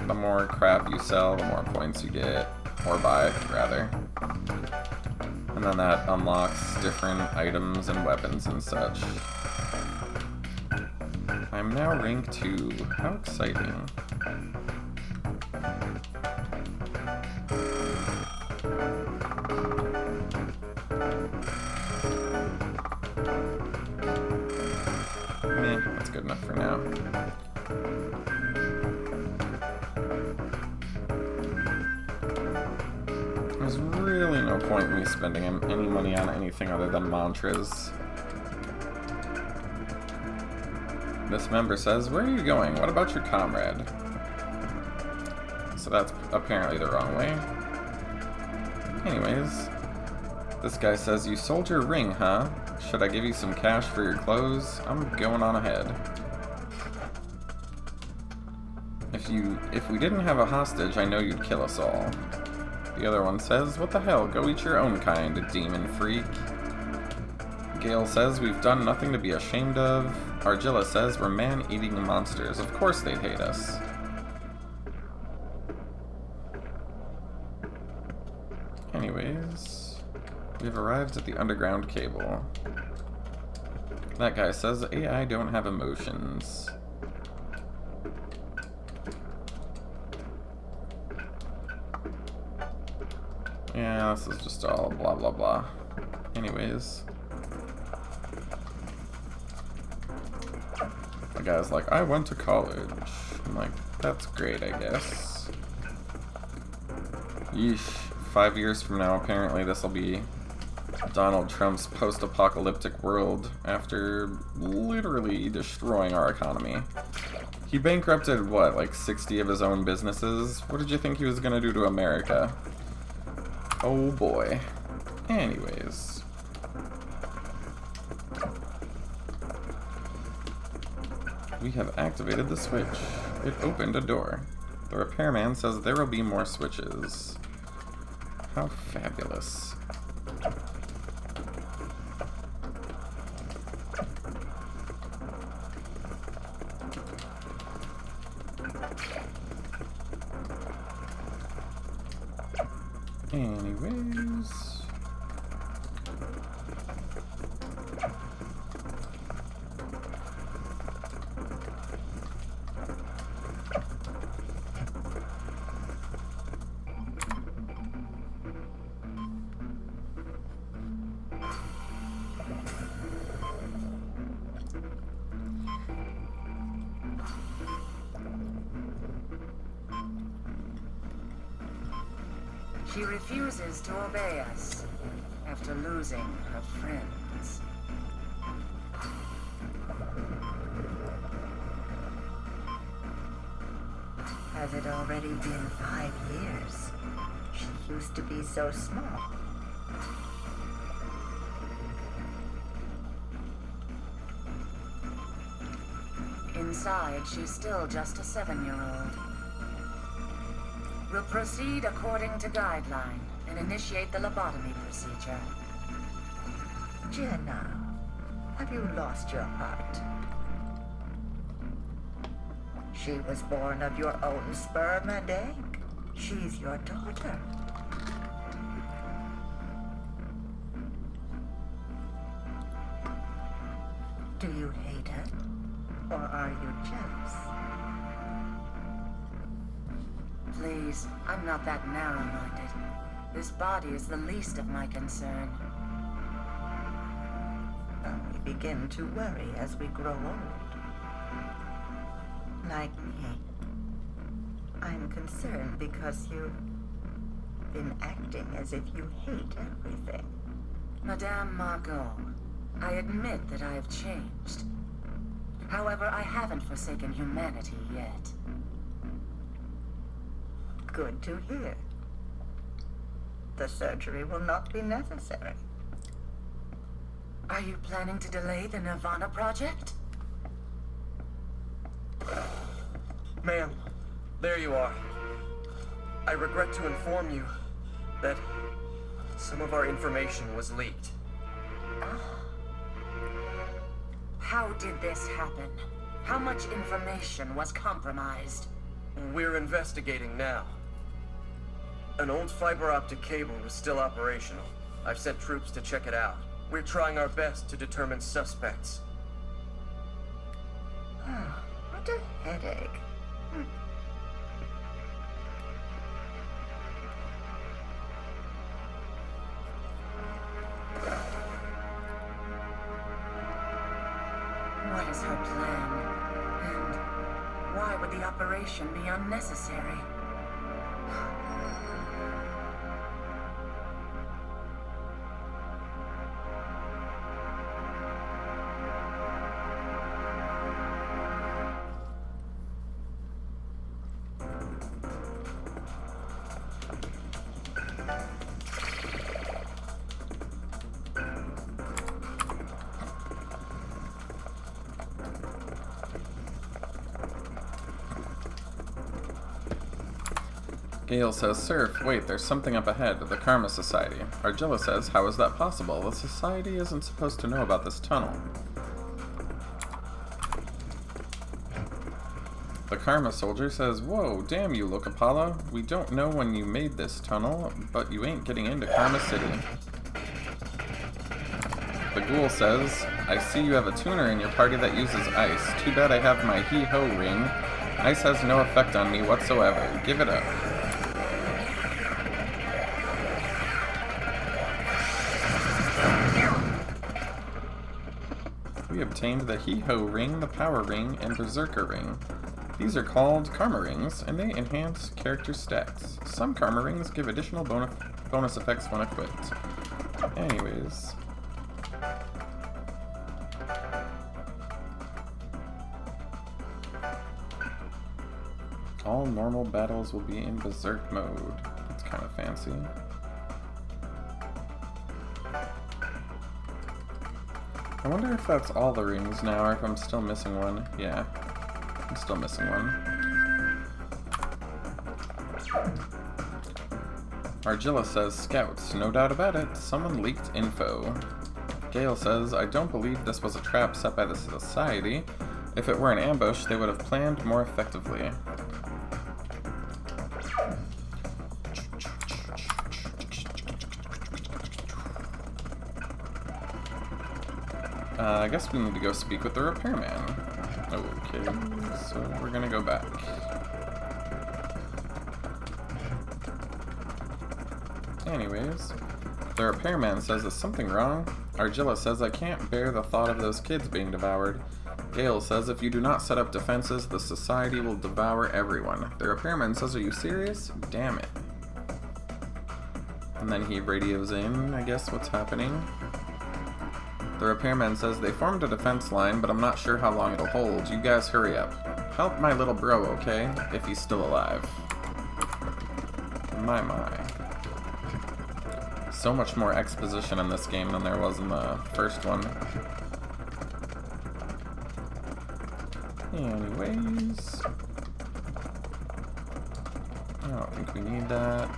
The more crap you sell, the more points you get. Or buy, rather. And then that unlocks different items and weapons and such. I'm now rank 2. How exciting. That's good enough for now. There's really no point in me spending any money on anything other than mantras. This member says, where are you going? What about your comrade? So that's apparently the wrong way. Anyways, this guy says, you sold your ring, huh? Should I give you some cash for your clothes? I'm going on ahead. If we didn't have a hostage, I know you'd kill us all. The other one says, what the hell, go eat your own kind, demon freak. Gale says, we've done nothing to be ashamed of. Argilla says, we're man-eating monsters. Of course they'd hate us. Anyways, we've arrived at the underground cable. That guy says AI don't have emotions. Yeah, this is just all blah blah blah. Anyways. The guy's like, I went to college. I'm like, that's great, I guess. Yeesh. 5 years from now, apparently this will be Donald Trump's post-apocalyptic world after literally destroying our economy. He bankrupted, what, like 60 of his own businesses? What did you think he was gonna do to America? Oh boy. Anyways. We have activated the switch. It opened a door. The repairman says there will be more switches. How fabulous. Anyways. She refuses to obey us after losing her friends. Has it already been 5 years? She used to be so small. Inside, she's still just a 7-year-old. We'll proceed according to guideline and initiate the lobotomy procedure. Jenna, have you lost your heart? She was born of your own sperm and egg. She's your daughter. Do you hate her? Or are you jealous? Please, I'm not that narrow-minded. This body is the least of my concern. We begin to worry as we grow old. Like me. I'm concerned because you've been acting as if you hate everything. Madame Margot, I admit that I have changed. However, I haven't forsaken humanity yet. Good to hear. The surgery will not be necessary. Are you planning to delay the Nirvana project? Ma'am, there you are. I regret to inform you that some of our information was leaked. How did this happen? How much information was compromised? We're investigating now. An old fiber optic cable was still operational. I've sent troops to check it out. We're trying our best to determine suspects. What a headache. What is her plan? And why would the operation be unnecessary? Gale says, Surf, wait, there's something up ahead, the Karma Society. Argilla says, how is that possible? The Society isn't supposed to know about this tunnel. The Karma Soldier says, whoa, damn you, Look Apollo. We don't know when you made this tunnel, but you ain't getting into Karma City. The ghoul says, I see you have a tuner in your party that uses ice. Too bad I have my hee-ho ring. Ice has no effect on me whatsoever. Give it up. We obtained the hee-ho ring, the power ring, and berserker ring. These are called karma rings, and they enhance character stats. Some karma rings give additional bonus effects when equipped. Anyways. All normal battles will be in berserk mode. That's kind of fancy. I wonder if that's all the rings now, or if I'm still missing one. Yeah, I'm still missing one. Argilla says, Scouts, no doubt about it. Someone leaked info. Gale says, I don't believe this was a trap set by the Society. If it were an ambush, they would have planned more effectively. I guess we need to go speak with the repairman. Okay, so we're gonna go back. Anyways, the repairman says, is something wrong? Argilla says, I can't bear the thought of those kids being devoured. Gale says, if you do not set up defenses, the Society will devour everyone. The repairman says, are you serious? Damn it. And then he radios in, I guess, what's happening. The repairman says they formed a defense line, but I'm not sure how long it'll hold. You guys hurry up. Help my little bro, okay? If he's still alive. My. So much more exposition in this game than there was in the first one. Anyways. I don't think we need that.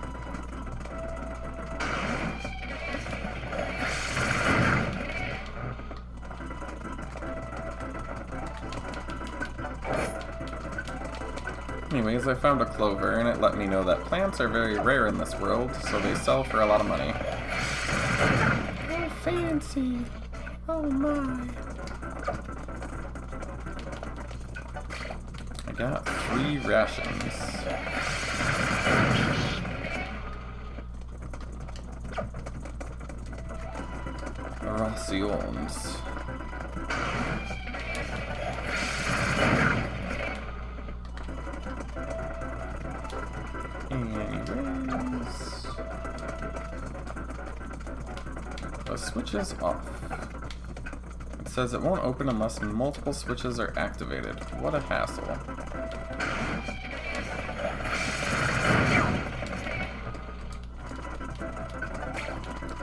Anyways, I found a clover, and it let me know that plants are very rare in this world, so they sell for a lot of money. Oh, fancy! Oh my! I got 3 rations. Rations. Anyways, the switch is off. It says it won't open unless multiple switches are activated. What a hassle.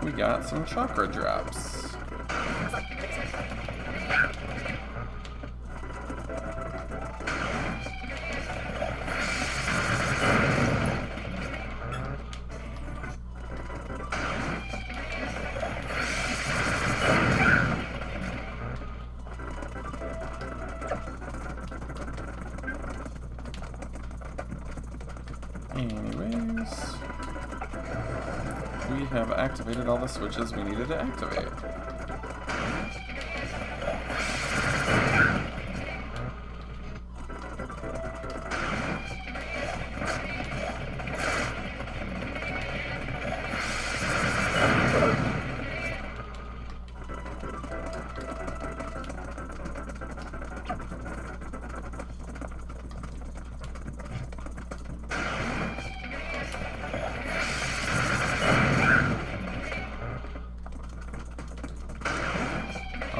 We got some chakra drops. Anyways, we have activated all the switches we needed to activate.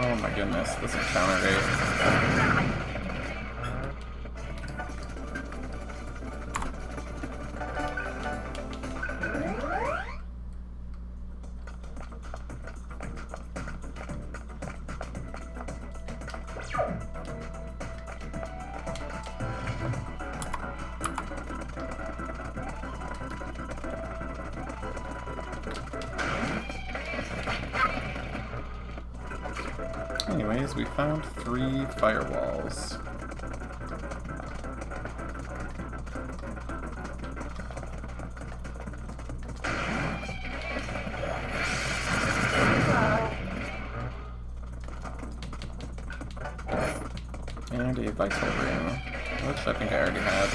Oh my goodness, this encounter rate. Anyways, we found 3 firewalls. And a vital ring, which I think I already had.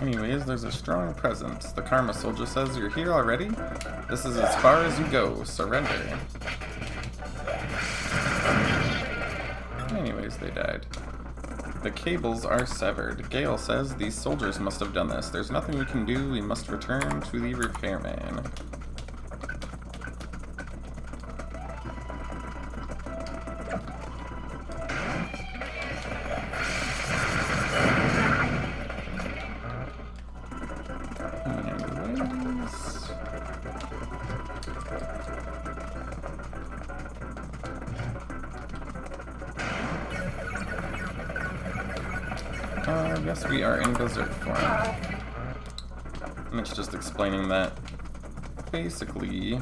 Anyways, there's a strong presence. The Karma Soldier says, "You're here already? This is as far as you go. Surrender." Anyways, they died. The cables are severed. Gale says, "These soldiers must have done this. There's nothing we can do. We must return to the repairman." Yes, we are in Berserk form. And it's just explaining that basically,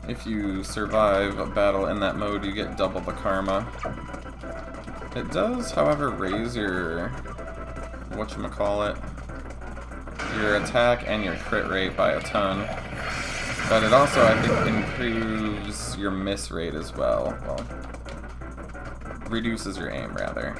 if you survive a battle in that mode, you get double the karma. It does, however, raise your whatchamacallit, your attack and your crit rate by a ton. But it also, I think, improves your miss rate as well. Well, reduces your aim, rather.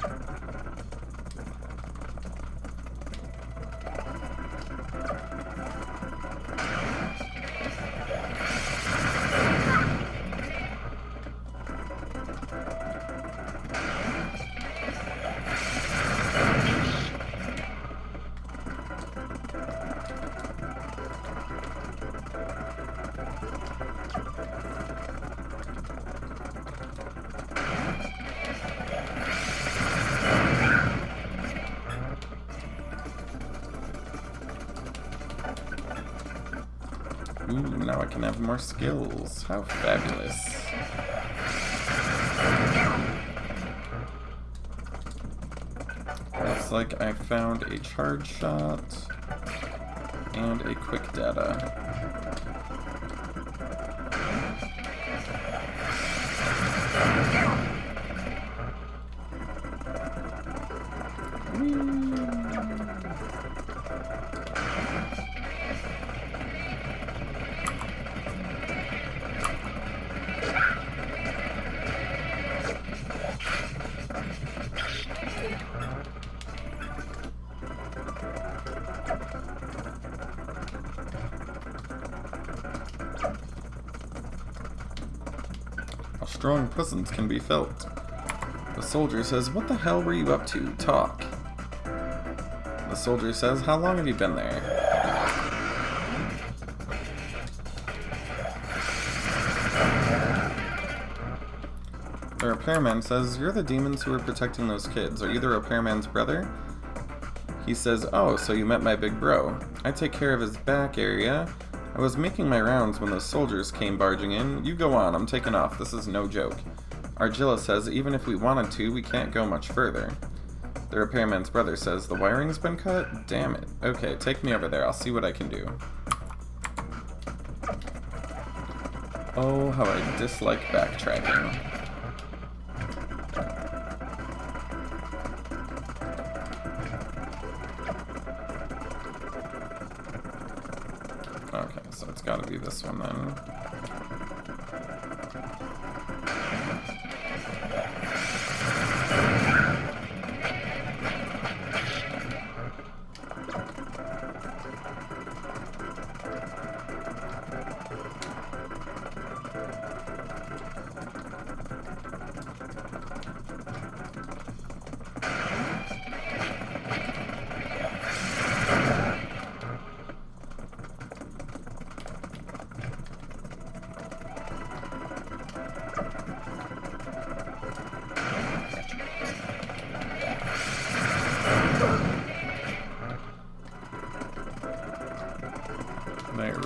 Ooh, now I can have more skills. How fabulous. Looks like I found a charge shot and a quick data. A strong presence can be felt. The soldier says, "What the hell were you up to? Talk." The soldier says, "How long have you been there?" The repairman says, "You're the demons who were protecting those kids. Are you the repairman's brother?" He says, "Oh, so you met my big bro. I take care of his back area. I was making my rounds when those soldiers came barging in. You go on, I'm taking off. This is no joke." Argilla says, "Even if we wanted to, we can't go much further." The repairman's brother says, "The wiring's been cut? Damn it. Okay, take me over there. I'll see what I can do." Oh, how I dislike backtracking. Okay, so it's gotta be this one then.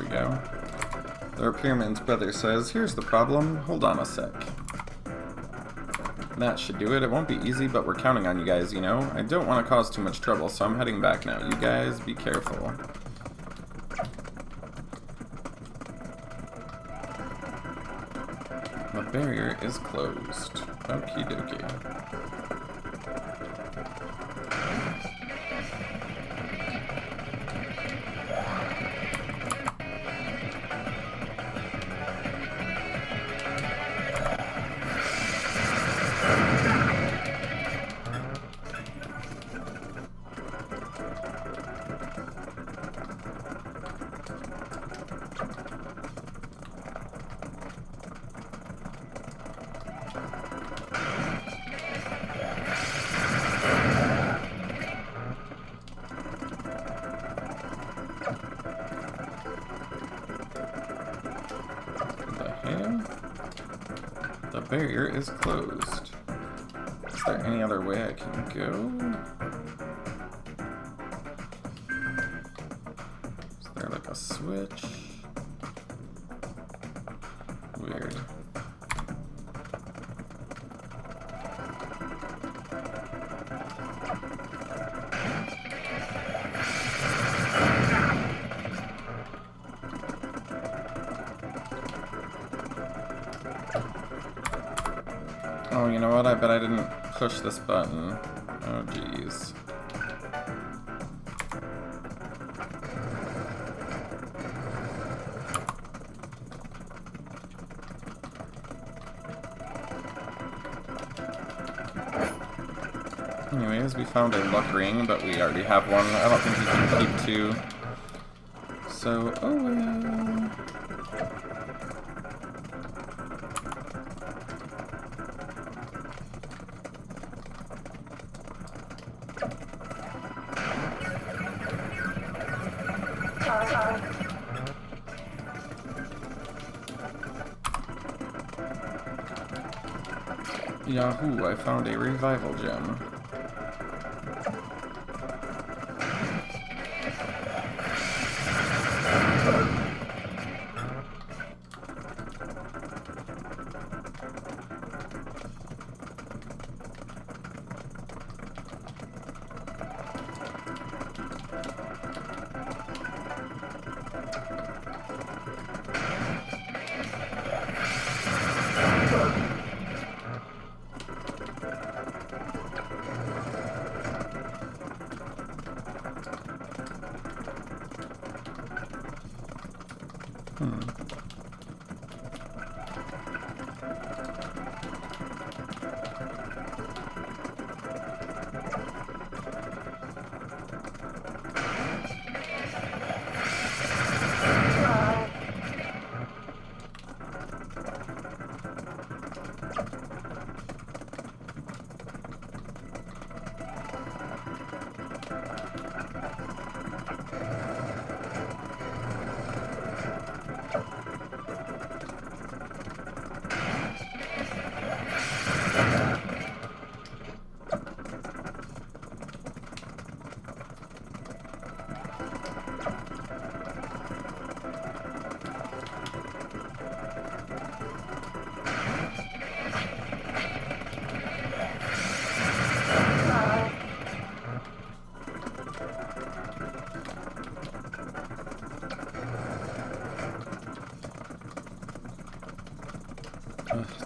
we go. The repairman's brother says, here's the problem. Hold on a sec. That should do it. It won't be easy, but we're counting on you guys, you know? I don't want to cause too much trouble, so I'm heading back now. You guys, be careful. The barrier is closed. Okie dokie. The barrier is closed. Is there any other way I can go? Is there like a switch? Weird. Oh, you know what? I bet I didn't push this button. Oh, jeez. Anyways, we found a luck ring, but we already have one. I don't think we can keep two. So, oh well. Yahoo, I found a revival gem.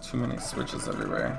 Too many switches everywhere.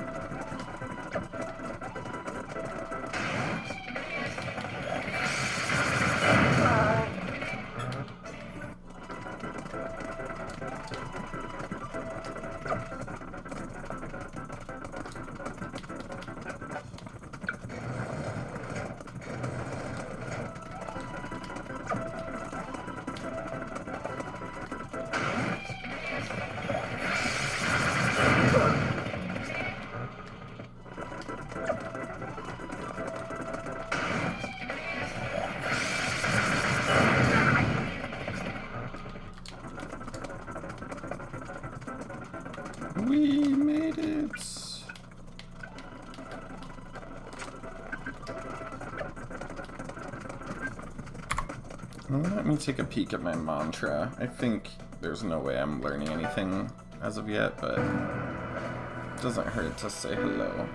Let me take a peek at my mantra. I think there's no way I'm learning anything as of yet, but it doesn't hurt to say hello.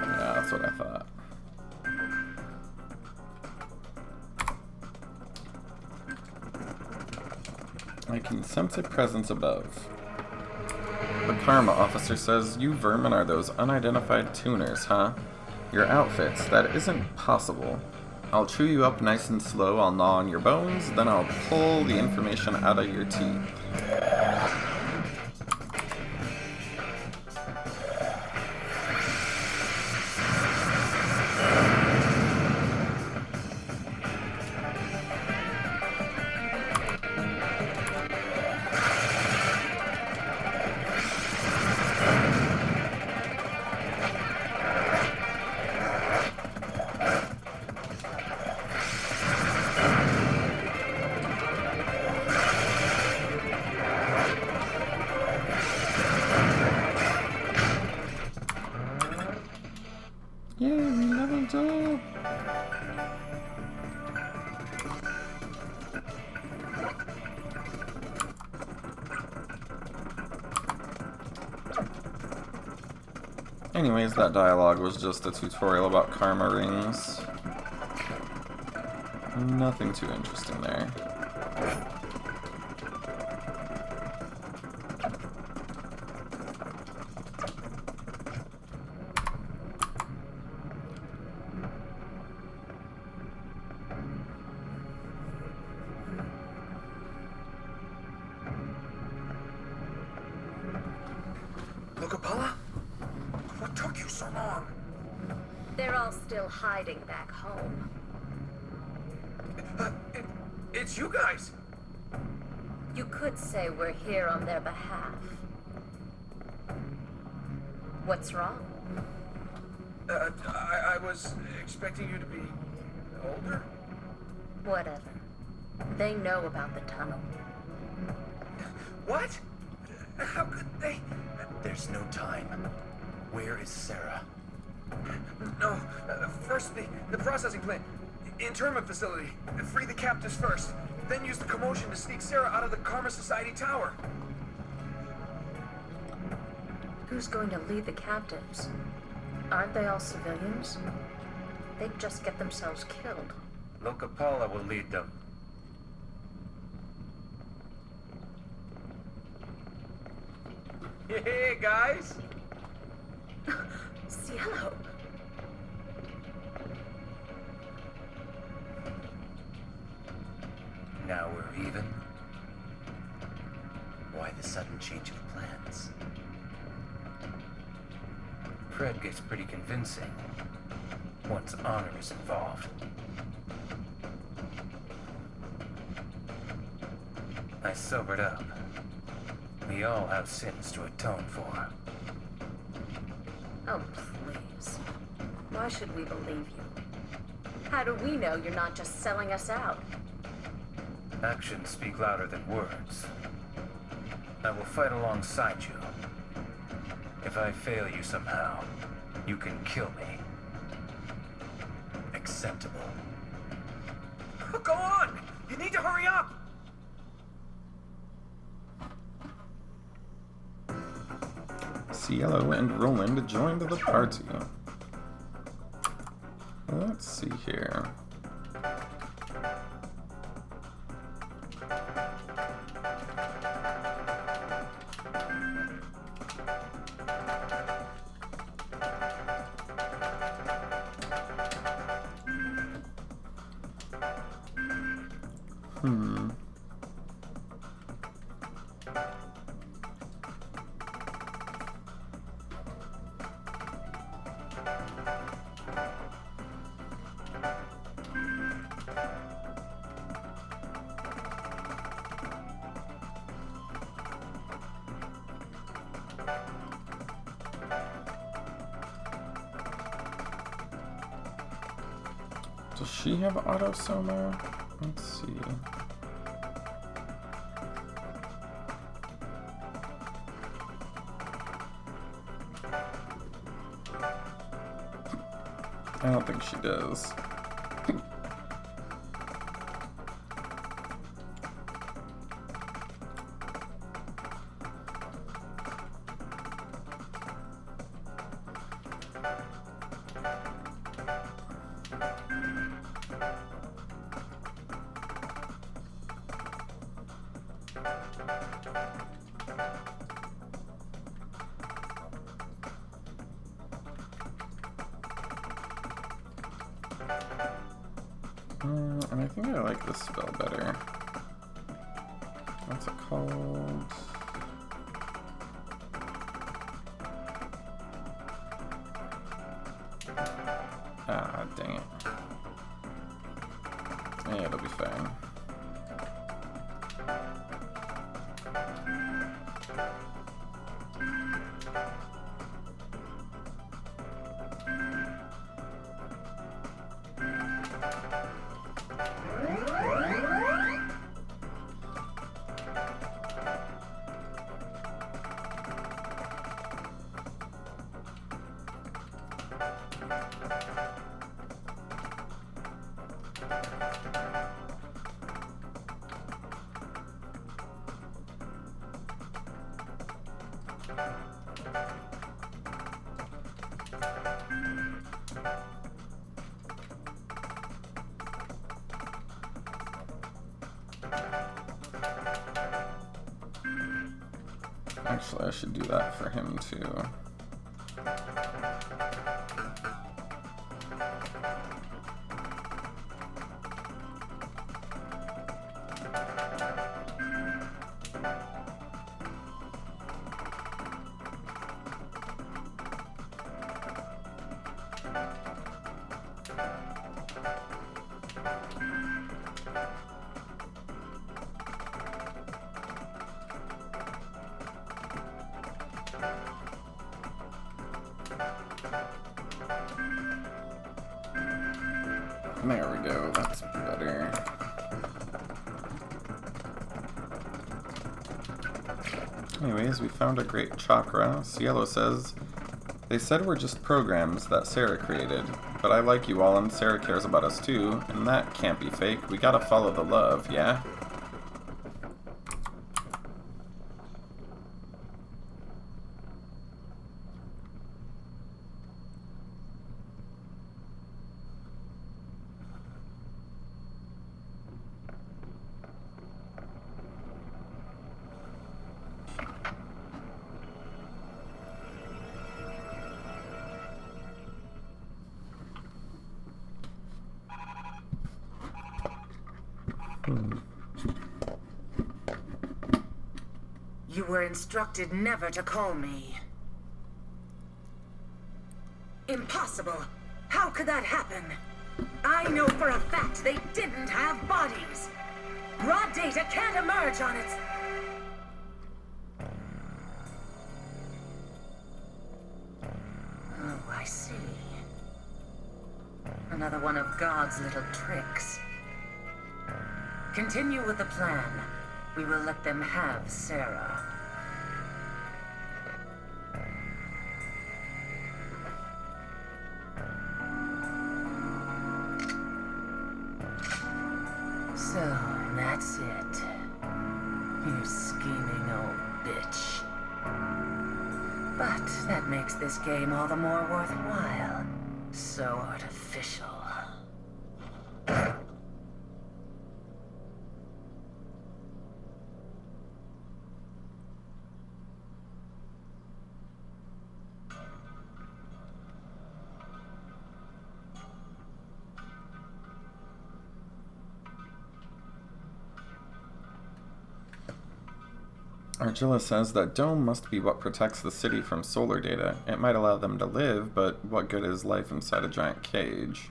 Yeah, that's what I thought. I can sense a presence above. The Karma officer says, "You vermin are those unidentified tuners, huh? Your outfits, that isn't possible. I'll chew you up nice and slow, I'll gnaw on your bones, then I'll pull the information out of your teeth." Yay, we leveled up! Anyways, that dialogue was just a tutorial about karma rings. Nothing too interesting there. What took you so long? They're all still hiding back home. It's you guys! You could say we're here on their behalf. What's wrong? I was expecting you to be older. Whatever. They know about the tunnel. What? How could they? There's no time. Where is Sarah? No. First, the processing plant. Internment facility. Free the captives first. Then use the commotion to sneak Sarah out of the Karma Society tower. Who's going to lead the captives? Aren't they all civilians? They'd just get themselves killed. Lokapala will lead them. Hey, guys! Cielo! Now we're even. Why the sudden change of plans? Fred gets pretty convincing once honor is involved. I sobered up. We all have sins to atone for. Oh, please. Why should we believe you? How do we know you're not just selling us out? Actions speak louder than words. I will fight alongside you. If I fail you somehow, you can kill me. Acceptable. Go on! You need to hurry up! Cielo and Roland joined the party. Let's see here. Does she have autosoma? Let's see. I don't think she does. And I think I like this spell better. What's it called? Ah, dang it. Yeah, it'll be fine. Actually, I should do that for him too. There we go, that's better. Anyways, we found a great chakra. Cielo says, they said we're just programs that Sarah created, but I like you all and Sarah cares about us too, and that can't be fake. We gotta follow the love, yeah? You were instructed never to call me. Impossible! How could that happen? I know for a fact they didn't have bodies! Raw data can't emerge on its... Oh, I see. Another one of God's little tricks. Continue with the plan. We will let them have Sarah. So, that's it. You scheming old bitch. But that makes this game all the more worthwhile. So artificial. Argilla says that dome must be what protects the city from solar data. It might allow them to live, but what good is life inside a giant cage?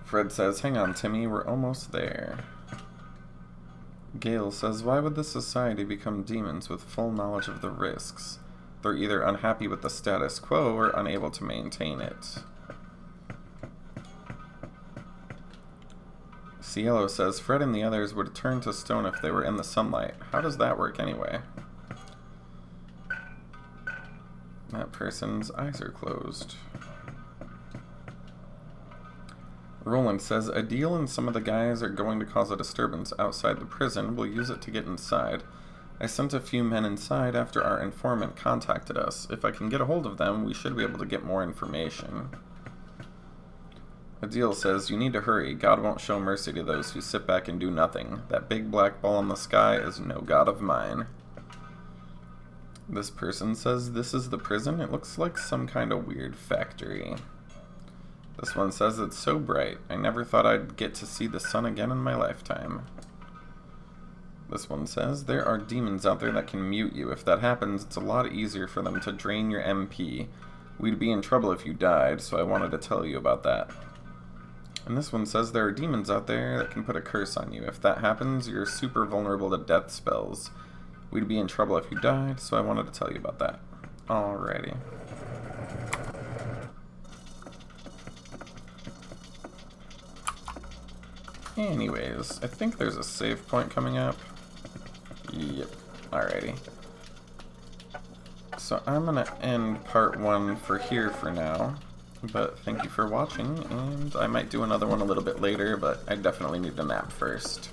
Fred says, hang on, Timmy, we're almost there. Gale says, why would the society become demons with full knowledge of the risks? They're either unhappy with the status quo or unable to maintain it. Cielo says, Fred and the others would turn to stone if they were in the sunlight. How does that work anyway? That person's eyes are closed. Roland says, a deal and some of the guys are going to cause a disturbance outside the prison. We'll use it to get inside. I sent a few men inside after our informant contacted us. If I can get a hold of them, we should be able to get more information. Adil says, you need to hurry. God won't show mercy to those who sit back and do nothing. That big black ball in the sky is no god of mine. This person says, this is the prison? It looks like some kind of weird factory. This one says, it's so bright. I never thought I'd get to see the sun again in my lifetime. This one says, there are demons out there that can mute you. If that happens, it's a lot easier for them to drain your MP. We'd be in trouble if you died, so I wanted to tell you about that. And this one says, there are demons out there that can put a curse on you. If that happens, you're super vulnerable to death spells. We'd be in trouble if you died, so I wanted to tell you about that. Alrighty. Anyways, I think there's a save point coming up. Yep. Alrighty. So I'm gonna end part 1 for here for now. But thank you for watching, and I might do another one a little bit later, but I definitely need a nap first.